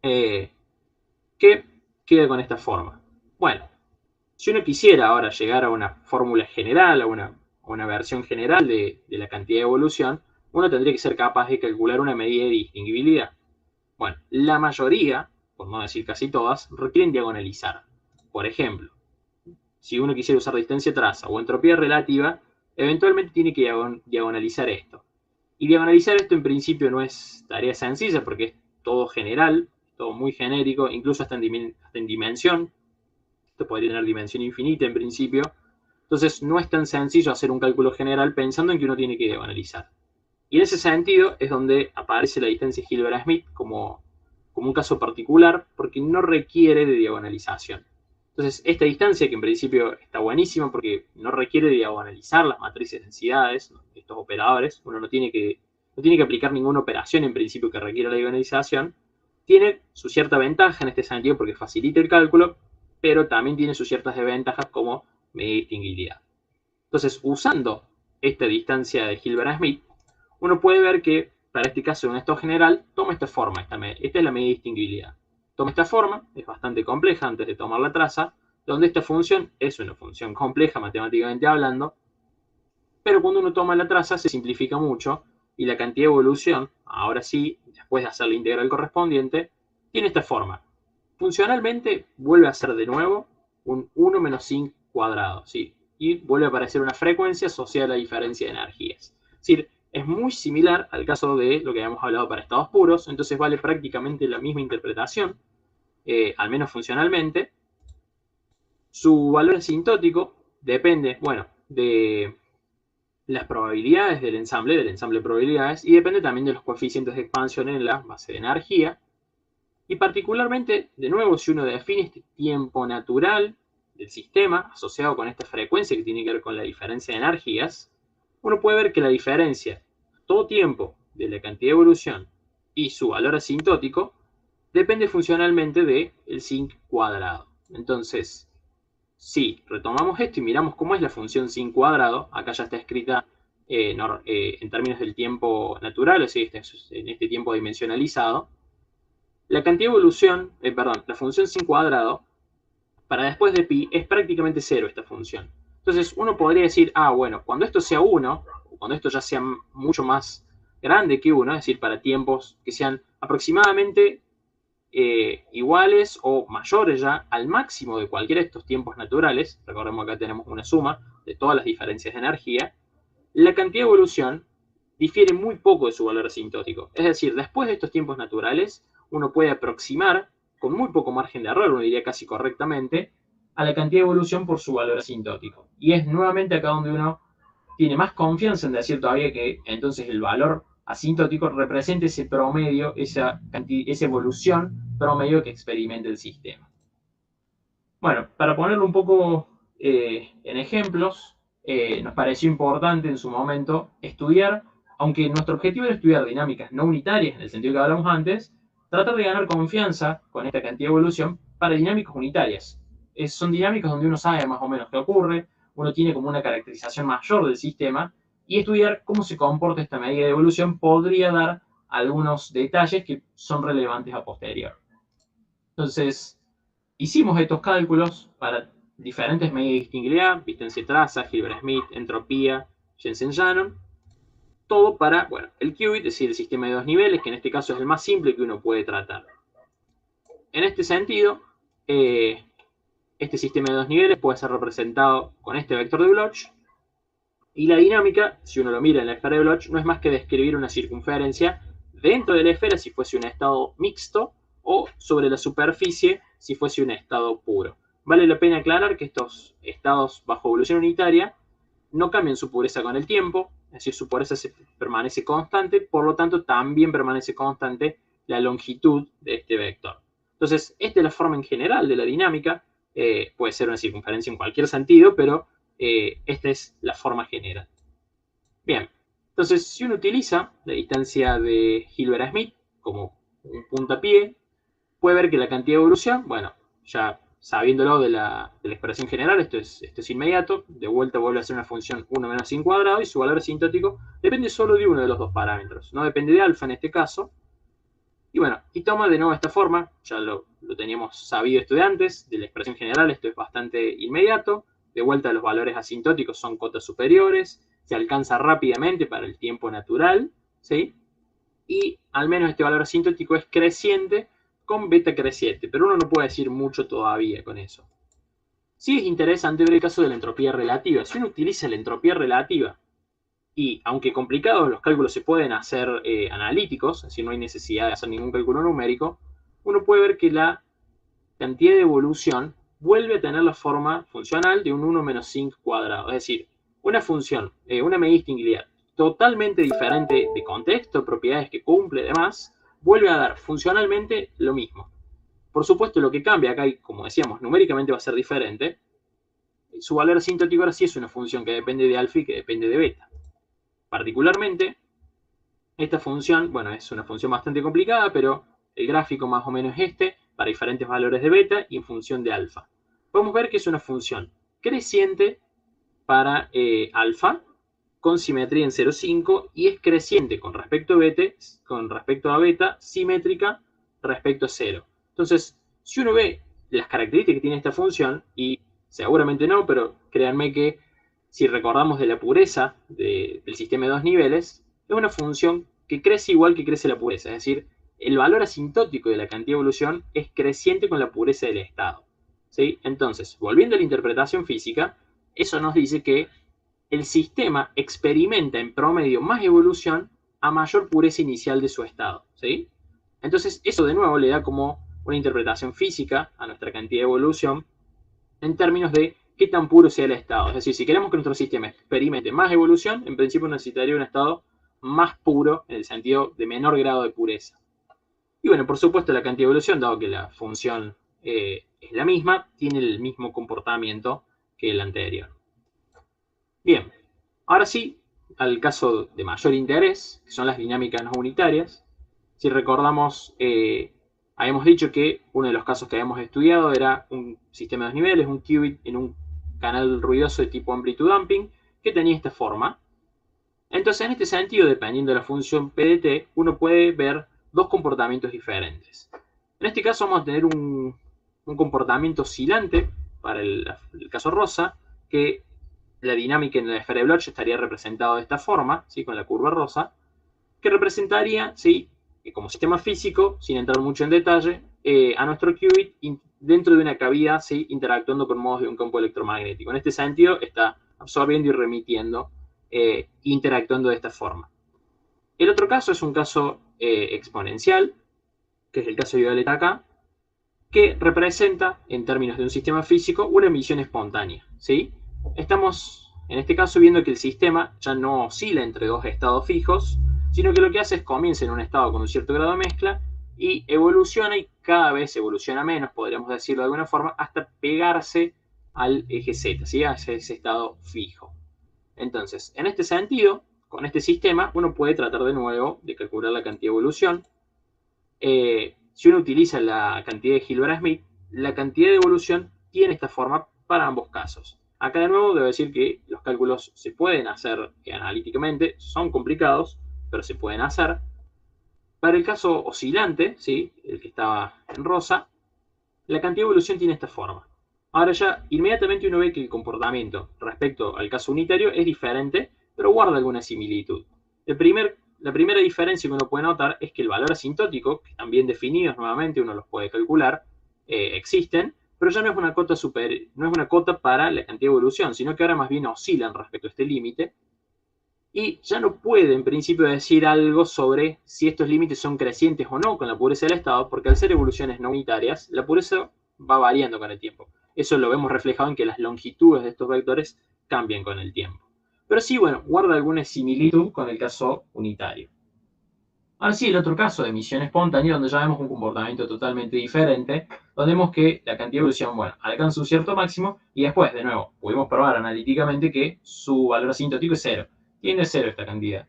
que queda con esta forma. Bueno, si uno quisiera ahora llegar a una fórmula general, a una versión general de la cantidad de evolución, uno tendría que ser capaz de calcular una medida de distinguibilidad. Bueno, la mayoría, por no decir casi todas, requieren diagonalizar. Por ejemplo, si uno quisiera usar distancia traza o entropía relativa, eventualmente tiene que diagonalizar esto. Y diagonalizar esto en principio no es tarea sencilla porque es todo general, todo muy genérico, incluso hasta en dimensión. Esto podría tener dimensión infinita en principio. Entonces no es tan sencillo hacer un cálculo general pensando en que uno tiene que diagonalizar. Y en ese sentido es donde aparece la distancia Hilbert-Smith como un caso particular porque no requiere de diagonalización. Entonces, esta distancia, que en principio está buenísima porque no requiere diagonalizar las matrices de densidades, estos operadores, uno no tiene que aplicar ninguna operación en principio que requiera la diagonalización, tiene su cierta ventaja en este sentido porque facilita el cálculo, pero también tiene sus ciertas desventajas como medida de distinguibilidad. Entonces, usando esta distancia de Hilbert-Smith, uno puede ver que, para este caso de un estado general, toma esta forma. Esta es la medida de distinguibilidad. Toma esta forma, es bastante compleja antes de tomar la traza, donde esta función es una función compleja matemáticamente hablando, pero cuando uno toma la traza se simplifica mucho y la cantidad de evolución, ahora sí, después de hacer la integral correspondiente, tiene esta forma. Funcionalmente vuelve a ser de nuevo un 1 menos sin cuadrado, ¿sí? Y vuelve a aparecer una frecuencia asociada a la diferencia de energías. Es decir, es muy similar al caso de lo que habíamos hablado para estados puros, entonces vale prácticamente la misma interpretación, al menos funcionalmente. Su valor asintótico depende, bueno, de las probabilidades del ensamble de probabilidades, y depende también de los coeficientes de expansión en la base de energía. Y particularmente, de nuevo, si uno define este tiempo natural del sistema asociado con esta frecuencia que tiene que ver con la diferencia de energías, uno puede ver que la diferencia todo tiempo de la cantidad de evolución y su valor asintótico depende funcionalmente del sin cuadrado. Entonces, si retomamos esto y miramos cómo es la función sin cuadrado, acá ya está escrita en términos del tiempo natural, o sea, en este tiempo dimensionalizado, la cantidad de evolución, la función sin cuadrado, para después de pi, es prácticamente cero esta función. Entonces, uno podría decir, bueno, cuando esto sea 1, o cuando esto ya sea mucho más grande que 1, es decir, para tiempos que sean aproximadamente iguales o mayores ya al máximo de cualquiera de estos tiempos naturales, recordemos que acá tenemos una suma de todas las diferencias de energía, la cantidad de evolución difiere muy poco de su valor asintótico. Es decir, después de estos tiempos naturales, uno puede aproximar, con muy poco margen de error, uno diría casi correctamente, a la cantidad de evolución por su valor asintótico. Y es nuevamente acá donde uno tiene más confianza en decir todavía que entonces el valor asintótico representa ese promedio, esa evolución promedio que experimenta el sistema. Bueno, para ponerlo un poco en ejemplos, nos pareció importante en su momento estudiar, aunque nuestro objetivo era estudiar dinámicas no unitarias, en el sentido que hablamos antes, tratar de ganar confianza con esta cantidad de evolución para dinámicas unitarias. Son dinámicas donde uno sabe más o menos qué ocurre, uno tiene como una caracterización mayor del sistema, y estudiar cómo se comporta esta medida de evolución podría dar algunos detalles que son relevantes a posterior. Entonces, hicimos estos cálculos para diferentes medidas de distintibilidad, Vistense-Traza, Hilbert-Smith, entropía, Jensen-Shannon, todo para, bueno, el qubit, es decir, el sistema de dos niveles, que en este caso es el más simple que uno puede tratar. En este sentido, este sistema de dos niveles puede ser representado con este vector de Bloch, y la dinámica, si uno lo mira en la esfera de Bloch, no es más que describir una circunferencia dentro de la esfera si fuese un estado mixto, o sobre la superficie si fuese un estado puro. Vale la pena aclarar que estos estados bajo evolución unitaria no cambian su pureza con el tiempo, es decir, su pureza permanece constante, por lo tanto también permanece constante la longitud de este vector. Entonces, esta es la forma en general de la dinámica, puede ser una circunferencia en cualquier sentido, pero esta es la forma general. Bien, entonces si uno utiliza la distancia de Hilbert-Smith como un puntapié, puede ver que la cantidad de evolución, bueno, ya sabiéndolo de la expresión general, esto es inmediato, de vuelta vuelve a ser una función 1 menos sin cuadrado, y su valor asintótico depende solo de uno de los dos parámetros, no depende de alfa en este caso. Y bueno, y toma de nuevo esta forma, ya lo teníamos sabido esto de antes, de la expresión general, esto es bastante inmediato, de vuelta los valores asintóticos son cotas superiores, se alcanza rápidamente para el tiempo natural, ¿sí? Y al menos este valor asintótico es creciente con beta creciente, pero uno no puede decir mucho todavía con eso. Sí es interesante ver el caso de la entropía relativa. Si uno utiliza la entropía relativa, y aunque complicados los cálculos se pueden hacer analíticos, es decir, no hay necesidad de hacer ningún cálculo numérico, uno puede ver que la cantidad de evolución vuelve a tener la forma funcional de un 1 menos sin cuadrado. Es decir, una función, una medida de distintibilidad totalmente diferente de contexto, propiedades que cumple y demás, vuelve a dar funcionalmente lo mismo. Por supuesto, lo que cambia acá, y como decíamos, numéricamente va a ser diferente, su valor asintótico ahora sí es una función que depende de alfa y que depende de beta. Particularmente, esta función, bueno, es una función bastante complicada, pero el gráfico más o menos es este, para diferentes valores de beta y en función de alfa. Podemos ver que es una función creciente para alfa, con simetría en 0,5, y es creciente con respecto a beta, simétrica respecto a 0. Entonces, si uno ve las características que tiene esta función, y seguramente no, pero créanme que si recordamos de la pureza del sistema de dos niveles, es una función que crece igual que crece la pureza, es decir, el valor asintótico de la cantidad de evolución es creciente con la pureza del estado, ¿sí? Entonces, volviendo a la interpretación física, eso nos dice que el sistema experimenta en promedio más evolución a mayor pureza inicial de su estado, ¿sí? Entonces, eso de nuevo le da como una interpretación física a nuestra cantidad de evolución en términos de qué tan puro sea el estado. Es decir, si queremos que nuestro sistema experimente más evolución, en principio necesitaría un estado más puro, en el sentido de menor grado de pureza. Y bueno, por supuesto, la cantidad de evolución, dado que la función es la misma, tiene el mismo comportamiento que el anterior. Bien, ahora sí, al caso de mayor interés, que son las dinámicas no unitarias. Si recordamos, habíamos dicho que uno de los casos que habíamos estudiado era un sistema de dos niveles, un qubit en un canal ruidoso de tipo amplitude damping, que tenía esta forma. Entonces, en este sentido, dependiendo de la función P de t, uno puede ver dos comportamientos diferentes. En este caso vamos a tener un comportamiento oscilante para el caso rosa, que la dinámica en la esfera de Bloch estaría representada de esta forma, ¿sí? Con la curva rosa, que representaría, ¿sí? Como sistema físico, sin entrar mucho en detalle, a nuestro qubit dentro de una cavidad, ¿sí? Interactuando con modos de un campo electromagnético. En este sentido, está absorbiendo y remitiendo, interactuando de esta forma. El otro caso es un caso exponencial, que es el caso de violeta K, que representa, en términos de un sistema físico, una emisión espontánea, ¿sí? Estamos, en este caso, viendo que el sistema ya no oscila entre dos estados fijos, sino que lo que hace es comienza en un estado con un cierto grado de mezcla y evoluciona, y cada vez evoluciona menos, podríamos decirlo de alguna forma, hasta pegarse al eje Z, ¿sí? A ese estado fijo. Entonces, en este sentido, con este sistema, uno puede tratar de nuevo de calcular la cantidad de evolución. Si uno utiliza la cantidad de Hilbert-Smith, la cantidad de evolución tiene esta forma para ambos casos. Acá de nuevo debo decir que los cálculos se pueden hacer analíticamente, son complicados, pero se pueden hacer. Para el caso oscilante, ¿sí? El que estaba en rosa, la cantidad de evolución tiene esta forma. Ahora ya inmediatamente uno ve que el comportamiento respecto al caso unitario es diferente, pero guarda alguna similitud. La primera diferencia que uno puede notar es que el valor asintótico, que están bien definidos nuevamente, uno los puede calcular, existen, pero ya no es una cota no es una cota para la cantidad de evolución, sino que ahora más bien oscilan respecto a este límite, y ya no puede en principio decir algo sobre si estos límites son crecientes o no con la pureza del estado, porque al ser evoluciones no unitarias, la pureza va variando con el tiempo. Eso lo vemos reflejado en que las longitudes de estos vectores cambian con el tiempo. Pero sí, bueno, guarda alguna similitud con el caso unitario. Ahora sí, el otro caso de emisión espontánea, donde ya vemos un comportamiento totalmente diferente, donde vemos que la cantidad de evolución, bueno, alcanza un cierto máximo, y después, de nuevo, pudimos probar analíticamente que su valor asintótico es cero. Tiene cero esta cantidad.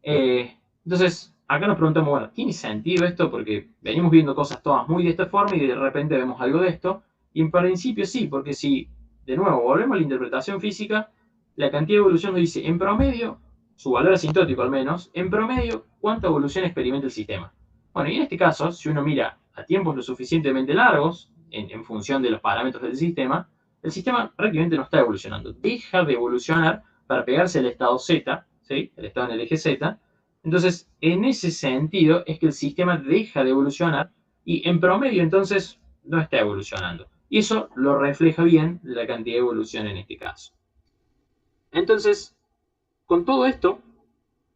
Entonces, acá nos preguntamos, bueno, ¿tiene sentido esto? Porque venimos viendo cosas todas muy de esta forma y de repente vemos algo de esto. Y en principio sí, porque si, de nuevo, volvemos a la interpretación física, la cantidad de evolución nos dice, en promedio, su valor asintótico al menos, en promedio, ¿cuánta evolución experimenta el sistema? Bueno, y en este caso, si uno mira a tiempos lo suficientemente largos, en función de los parámetros del sistema, el sistema prácticamente no está evolucionando. Deja de evolucionar para pegarse al estado Z, ¿sí? El estado en el eje Z. Entonces, en ese sentido, es que el sistema deja de evolucionar y en promedio, entonces, no está evolucionando. Y eso lo refleja bien la cantidad de evolución en este caso. Entonces, con todo esto,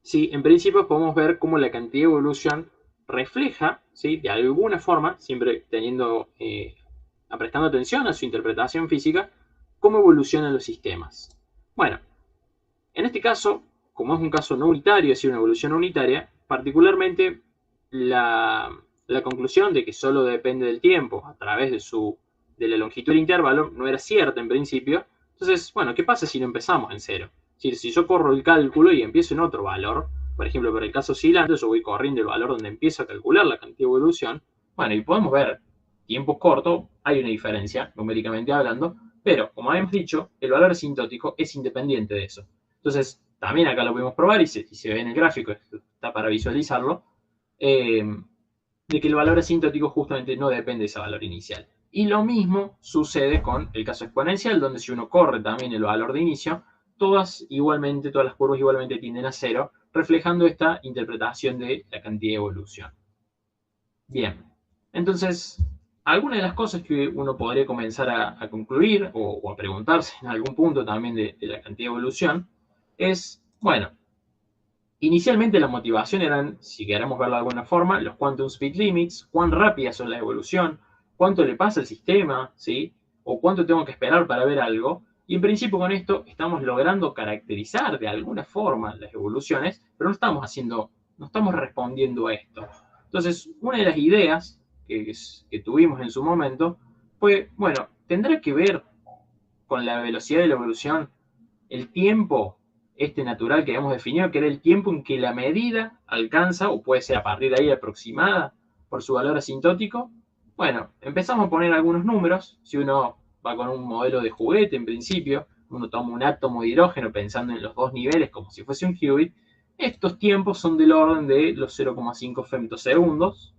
¿sí? En principio podemos ver cómo la cantidad de evolución refleja, ¿sí? De alguna forma, siempre prestando atención a su interpretación física, cómo evolucionan los sistemas. Bueno, en este caso, como es un caso no unitario, es decir, una evolución unitaria, particularmente la conclusión de que solo depende del tiempo a través de la longitud del intervalo no era cierta en principio. Entonces, bueno, ¿qué pasa si no empezamos en cero? Es decir, si yo corro el cálculo y empiezo en otro valor, por ejemplo, para el caso oscilante, yo voy corriendo el valor donde empiezo a calcular la cantidad de evolución. Bueno, y podemos ver tiempos cortos, hay una diferencia, numéricamente hablando, pero como habíamos dicho, el valor asintótico es independiente de eso. Entonces, también acá lo podemos probar y se ve en el gráfico, está para visualizarlo, de que el valor asintótico justamente no depende de ese valor inicial. Y lo mismo sucede con el caso exponencial, donde si uno corre también el valor de inicio, todas las curvas igualmente tienden a cero, reflejando esta interpretación de la cantidad de evolución. Bien, entonces, algunas de las cosas que uno podría comenzar a concluir o a preguntarse en algún punto también de la cantidad de evolución es, bueno, inicialmente la motivación eran, si queremos verlo de alguna forma, los quantum speed limits, cuán rápidas son la evolución, cuánto le pasa al sistema, ¿sí? O cuánto tengo que esperar para ver algo. Y en principio con esto estamos logrando caracterizar de alguna forma las evoluciones, pero no estamos respondiendo a esto. Entonces, una de las ideas que tuvimos en su momento fue, bueno, tendrá que ver con la velocidad de la evolución el tiempo natural que habíamos definido, que era el tiempo en que la medida alcanza, o puede ser a partir de ahí aproximada por su valor asintótico. Bueno, empezamos a poner algunos números. Si uno va con un modelo de juguete en principio, uno toma un átomo de hidrógeno pensando en los dos niveles como si fuese un qubit, estos tiempos son del orden de los 0,5 femtosegundos.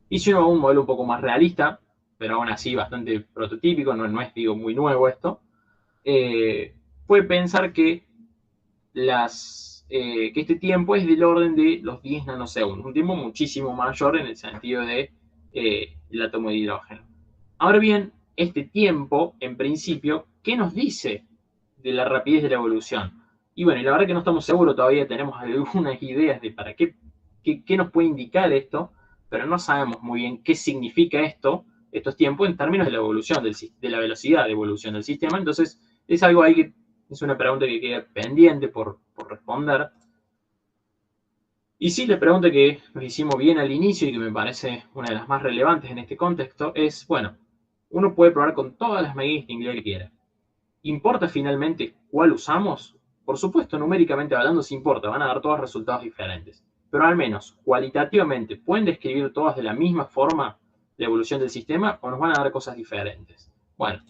Y si uno va a un modelo un poco más realista, pero aún así bastante prototípico, no es digo muy nuevo esto, puede pensar que que este tiempo es del orden de los 10 nanosegundos, un tiempo muchísimo mayor en el sentido de el átomo de hidrógeno. Ahora bien, este tiempo, en principio, ¿qué nos dice de la rapidez de la evolución? Y bueno, y la verdad que no estamos seguros, todavía tenemos algunas ideas de para qué nos puede indicar esto, pero no sabemos muy bien qué significa estos tiempos en términos de la evolución, de la velocidad de evolución del sistema. Entonces, es algo ahí que es una pregunta que queda pendiente por responder. Y sí, la pregunta que nos hicimos bien al inicio y que me parece una de las más relevantes en este contexto es, bueno, uno puede probar con todas las medidas de inglés que quiera. ¿Importa finalmente cuál usamos? Por supuesto, numéricamente hablando, sí importa, van a dar todos resultados diferentes. Pero al menos, cualitativamente, ¿pueden describir todas de la misma forma la evolución del sistema o nos van a dar cosas diferentes? Bueno,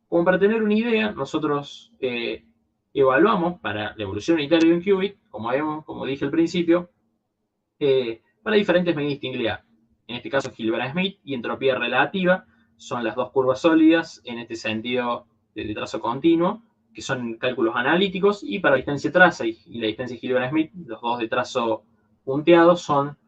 como para tener una idea, nosotros evaluamos para la evolución unitaria de un qubit, como dije al principio, para diferentes medidas de Tingley-A. En este caso, Hilbert-Smith y entropía relativa son las dos curvas sólidas en este sentido de trazo continuo, que son cálculos analíticos, y para la distancia traza y la distancia Hilbert-Smith, los dos de trazo punteado, son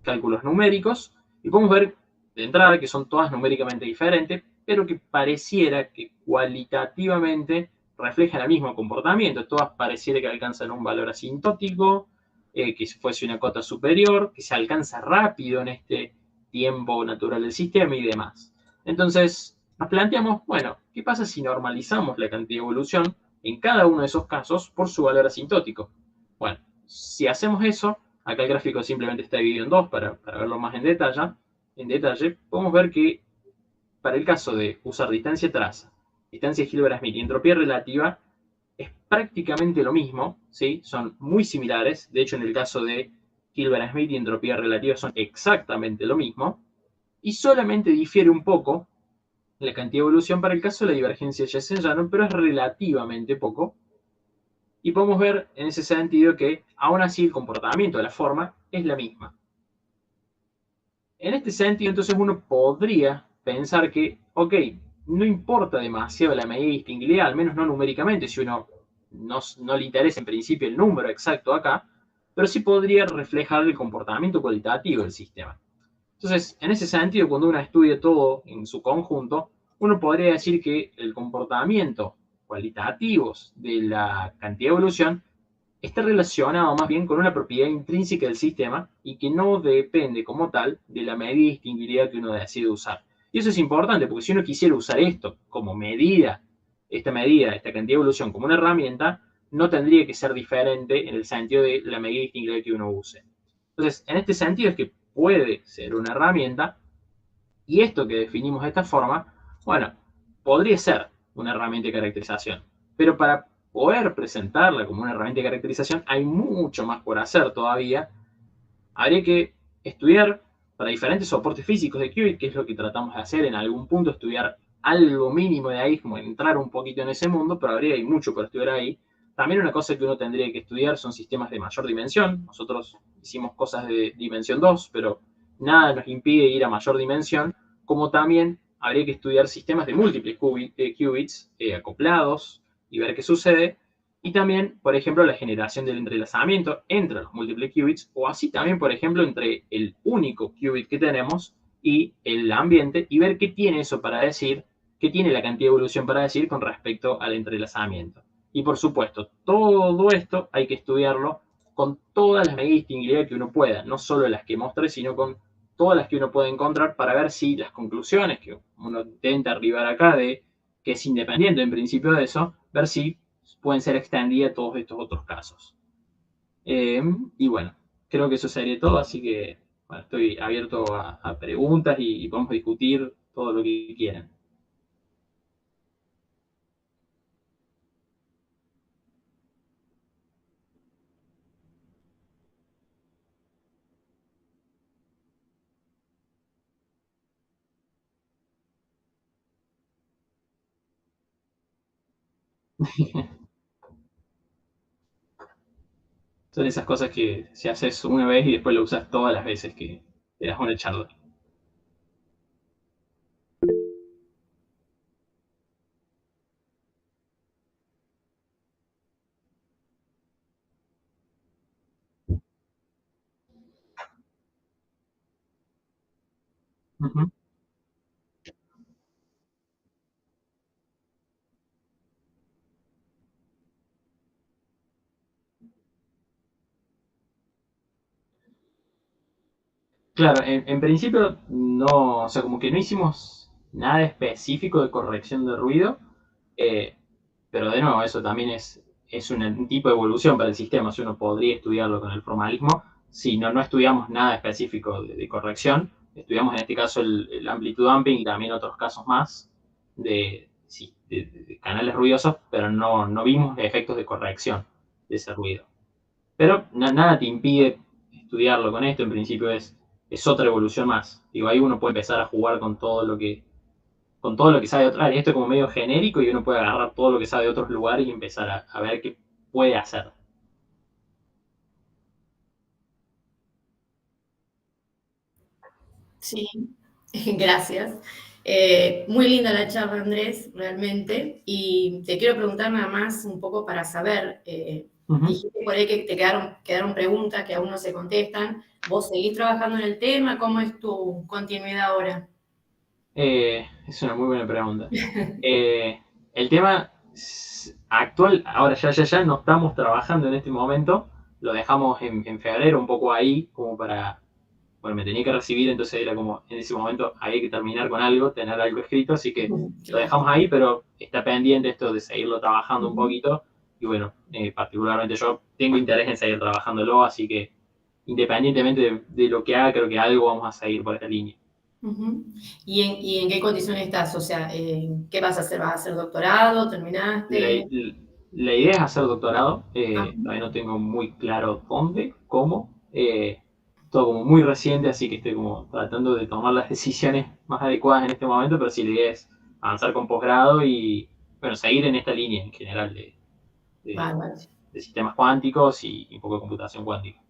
cálculos numéricos, y podemos ver de entrada que son todas numéricamente diferentes, pero que pareciera que cualitativamente reflejan el mismo comportamiento. Todas pareciera que alcanzan un valor asintótico, que fuese una cota superior, que se alcanza rápido en este tiempo natural del sistema y demás. Entonces, nos planteamos, bueno, ¿qué pasa si normalizamos la cantidad de evolución en cada uno de esos casos por su valor asintótico? Bueno, si hacemos eso, acá el gráfico simplemente está dividido en dos para verlo más en detalle, podemos ver que para el caso de usar distancia traza, distancia Hilbert-Smith y entropía relativa, es prácticamente lo mismo, ¿sí? Son muy similares. De hecho, en el caso de Hilbert-Smith y entropía relativa son exactamente lo mismo. Y solamente difiere un poco la cantidad de evolución para el caso de la divergencia de Jessen-Shannon, pero es relativamente poco. Y podemos ver en ese sentido que aún así el comportamiento de la forma es la misma. En este sentido, entonces uno podría pensar que, ok, no importa demasiado la medida distinguibilidad, al menos no numéricamente, si uno no le interesa en principio el número exacto acá, pero sí podría reflejar el comportamiento cualitativo del sistema. Entonces, en ese sentido, cuando uno estudia todo en su conjunto, uno podría decir que el comportamiento cualitativo de la cantidad de evolución está relacionado más bien con una propiedad intrínseca del sistema y que no depende como tal de la medida de distinguibilidad que uno decide usar. Y eso es importante, porque si uno quisiera usar esto como medida, esta cantidad de evolución como una herramienta, no tendría que ser diferente en el sentido de la medida de distinguibilidad que uno use. Entonces, en este sentido es que puede ser una herramienta, y esto que definimos de esta forma, bueno, podría ser una herramienta de caracterización. Pero para poder presentarla como una herramienta de caracterización hay mucho más por hacer todavía. Habría que estudiar para diferentes soportes físicos de qubit, que es lo que tratamos de hacer en algún punto, estudiar algo mínimo de ahí, como entrar un poquito en ese mundo, pero hay mucho por estudiar ahí. También una cosa que uno tendría que estudiar son sistemas de mayor dimensión. Nosotros hicimos cosas de dimensión 2, pero nada nos impide ir a mayor dimensión, como también habría que estudiar sistemas de múltiples qubits acoplados y ver qué sucede. Y también, por ejemplo, la generación del entrelazamiento entre los múltiples qubits, o así también, por ejemplo, entre el único qubit que tenemos y el ambiente, y ver qué tiene eso para decir, qué tiene la cantidad de evolución para decir con respecto al entrelazamiento. Y por supuesto, todo esto hay que estudiarlo con todas las medidas de distinguibilidad que uno pueda, no solo las que mostré, sino con todas las que uno puede encontrar para ver si las conclusiones que uno intenta arribar acá de que es independiente en principio de eso, ver si pueden ser extendidas a todos estos otros casos. Y bueno, creo que eso sería todo, así que bueno, estoy abierto a preguntas y podemos discutir todo lo que quieran. Son esas cosas que si haces una vez y después lo usas todas las veces que te das una charla. Ujú. Claro, en principio no, o sea, como que no hicimos nada específico de corrección de ruido, eh, pero de nuevo, eso también es un tipo de evolución para el sistema, o sea, uno podría estudiarlo con el formalismo, si no estudiamos nada específico de corrección, estudiamos en este caso el amplitude damping y también otros casos más sí, de canales ruidosos, pero no vimos efectos de corrección de ese ruido. Pero nada te impide estudiarlo con esto, en principio es otra evolución más. Digo, ahí uno puede empezar a jugar con todo lo que sabe de otra área. Esto es como medio genérico y uno puede agarrar todo lo que sabe de otros lugares y empezar a ver qué puede hacer. Sí, gracias. Muy linda la charla, Andrés, realmente. Y te quiero preguntar nada más un poco para saber, dijiste por ahí que te quedaron preguntas que aún no se contestan. ¿Vos seguís trabajando en el tema? ¿Cómo es tu continuidad ahora? Es una muy buena pregunta. El tema actual, ahora ya no estamos trabajando en este momento, lo dejamos en febrero un poco ahí, como para, bueno, me tenía que recibir, entonces era como, en ese momento había que terminar con algo, tener algo escrito, así que lo Claro. dejamos ahí, pero está pendiente esto de seguirlo trabajando un Ujú. poquito, y bueno, particularmente yo tengo interés en seguir trabajándolo, así que independientemente de lo que haga, creo que algo vamos a seguir por esta línea. Ujú. ¿Y en qué condiciones estás? O sea, ¿qué vas a hacer? ¿Vas a hacer doctorado? La, ¿Terminaste? la idea es hacer doctorado, Ah, todavía no tengo muy claro dónde, cómo, todo como muy reciente, así que estoy como tratando de tomar las decisiones más adecuadas en este momento, pero sí la idea es avanzar con posgrado y, bueno, seguir en esta línea en general de, bárbaro. de sistemas cuánticos y un poco de computación cuántica.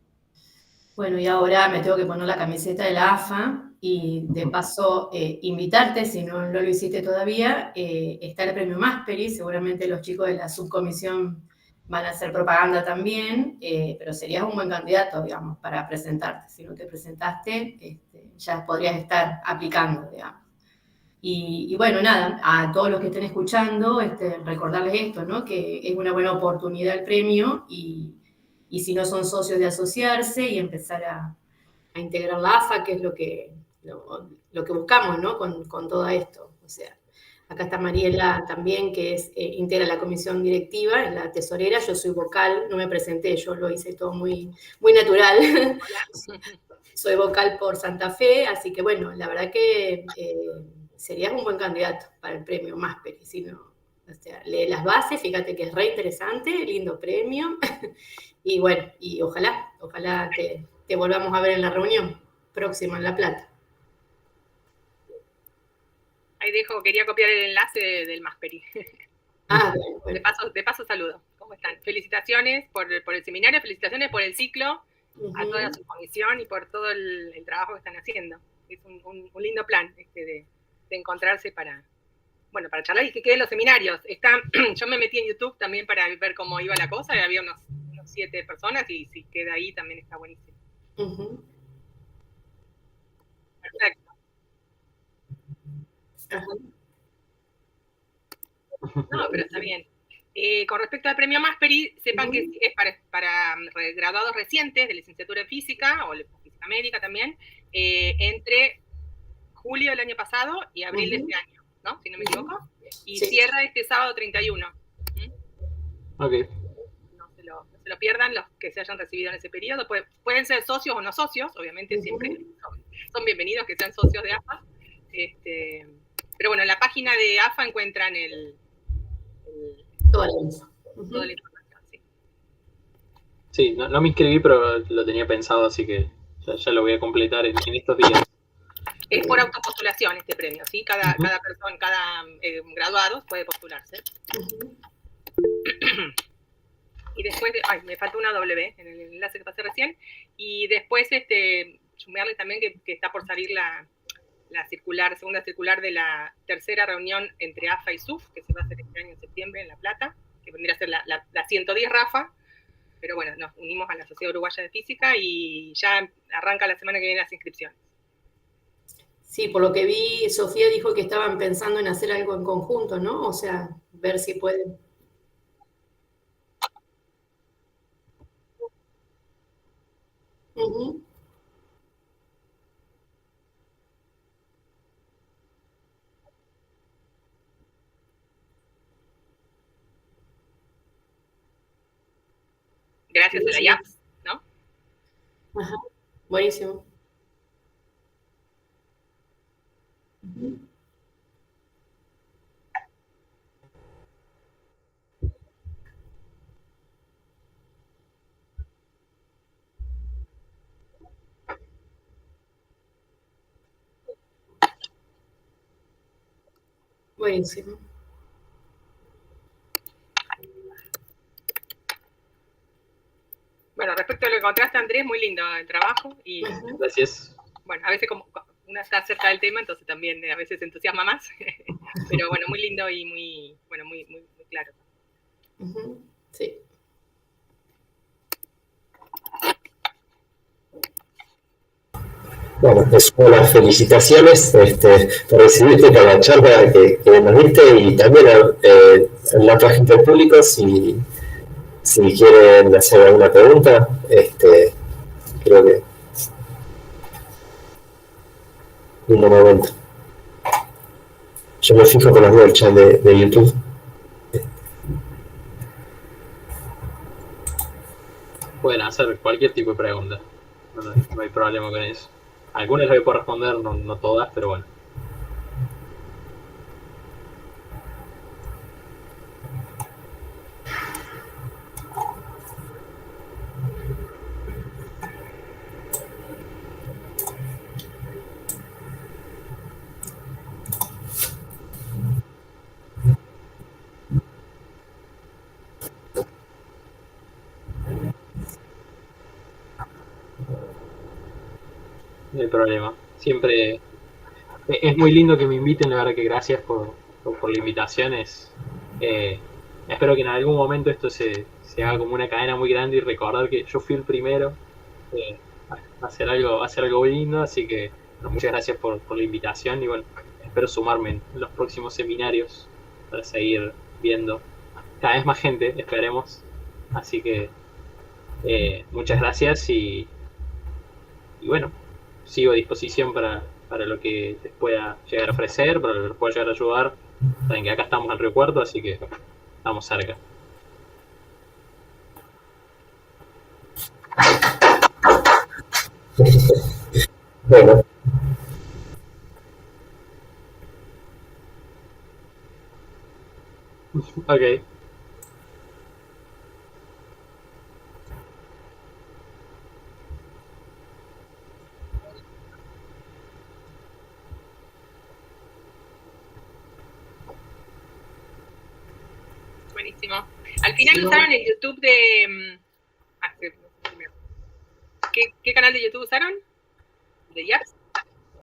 Bueno, y ahora me tengo que poner la camiseta de la AFA y de paso invitarte, si no lo hiciste todavía, está el premio Masperi, seguramente los chicos de la subcomisión van a hacer propaganda también, pero serías un buen candidato, digamos, para presentarte. Si no te presentaste, ya podrías estar aplicando, digamos. Y bueno, nada, a todos los que estén escuchando, recordarles esto, ¿no? Que es una buena oportunidad el premio y si no son socios de asociarse y empezar a integrar la AFA, que es lo que buscamos, ¿no? Con todo esto. O sea, acá está Mariela también, que integra la comisión directiva, es la tesorera, yo soy vocal, no me presenté, yo lo hice todo muy, muy natural. Soy vocal por Santa Fe, así que bueno, la verdad que serías un buen candidato para el premio Masperi, si no, o sea, lee las bases, fíjate que es re interesante, lindo premio, y bueno, y ojalá te volvamos a ver en la reunión próxima en La Plata. Ahí dejo, quería copiar el enlace del Masperi. Ah, bueno. De paso saludo. ¿Cómo están? Felicitaciones por el seminario, felicitaciones por el ciclo, a toda la subcomisión y por todo el trabajo que están haciendo. Es un lindo plan de encontrarse para charlar y que queden los seminarios. Yo me metí en YouTube también para ver cómo iba la cosa, y había unos 7 personas y si queda ahí también está buenísimo. Perfecto. No, pero está bien. Con respecto al premio Masperi, sepan que es para graduados recientes de licenciatura en física o física médica también, entre julio del año pasado y abril de este año, ¿no? Si no me equivoco. Y cierra este sábado 31. Ok. No se lo lo pierdan los que se hayan recibido en ese periodo. Pueden ser socios o no socios, obviamente siempre son bienvenidos que sean socios de AFA. Pero bueno, en la página de AFA encuentran toda la info. Toda la información, sí. Sí, no me inscribí, pero lo tenía pensado, así que ya lo voy a completar en estos días. Es por autopostulación este premio, ¿sí? Cada persona, cada graduado puede postularse. Y después, me falta una W en el enlace que pasé recién. Y después, sumarle también que está por salir la segunda circular de la tercera reunión entre AFA y SUF, que se va a hacer este año en septiembre en La Plata, que vendría a ser la 110 RAFA. Pero bueno, nos unimos a la Sociedad Uruguaya de Física y ya arranca la semana que viene las inscripciones. Sí, por lo que vi, Sofía dijo que estaban pensando en hacer algo en conjunto, ¿no? O sea, ver si pueden. Gracias a la IAPS, ¿no? Ajá, buenísimo. Buenísimo. Bueno, respecto a lo que contaste, Andrés, muy lindo el trabajo. Y, gracias. Bueno, a veces como uno está cerca del tema, entonces también a veces se entusiasma más. Pero bueno, muy lindo y muy claro. Sí. Bueno, pues unas felicitaciones por recibirte por la charla que nos diste y también en la página del público si quieren hacer alguna pregunta, creo que un momento. Yo me fijo con las del chat de YouTube. Pueden hacer cualquier tipo de pregunta, no hay problema con eso. Algunas las voy a poder responder, no todas, pero bueno. No hay problema. Siempre es muy lindo que me inviten, la verdad que gracias por la invitación. Espero que en algún momento esto se haga como una cadena muy grande y recordar que yo fui el primero. Va a ser algo muy lindo, así que bueno, muchas gracias por la invitación y bueno, espero sumarme en los próximos seminarios para seguir viendo cada vez más gente, esperemos. Así que muchas gracias y bueno, sigo a disposición para lo que les pueda llegar a ofrecer, para lo que les pueda llegar a ayudar. Saben que acá estamos en Río Cuarto, así que estamos cerca. Bueno. Ok. Buenísimo. Al final usaron el YouTube de... ¿Qué canal de YouTube usaron? ¿De IAPS?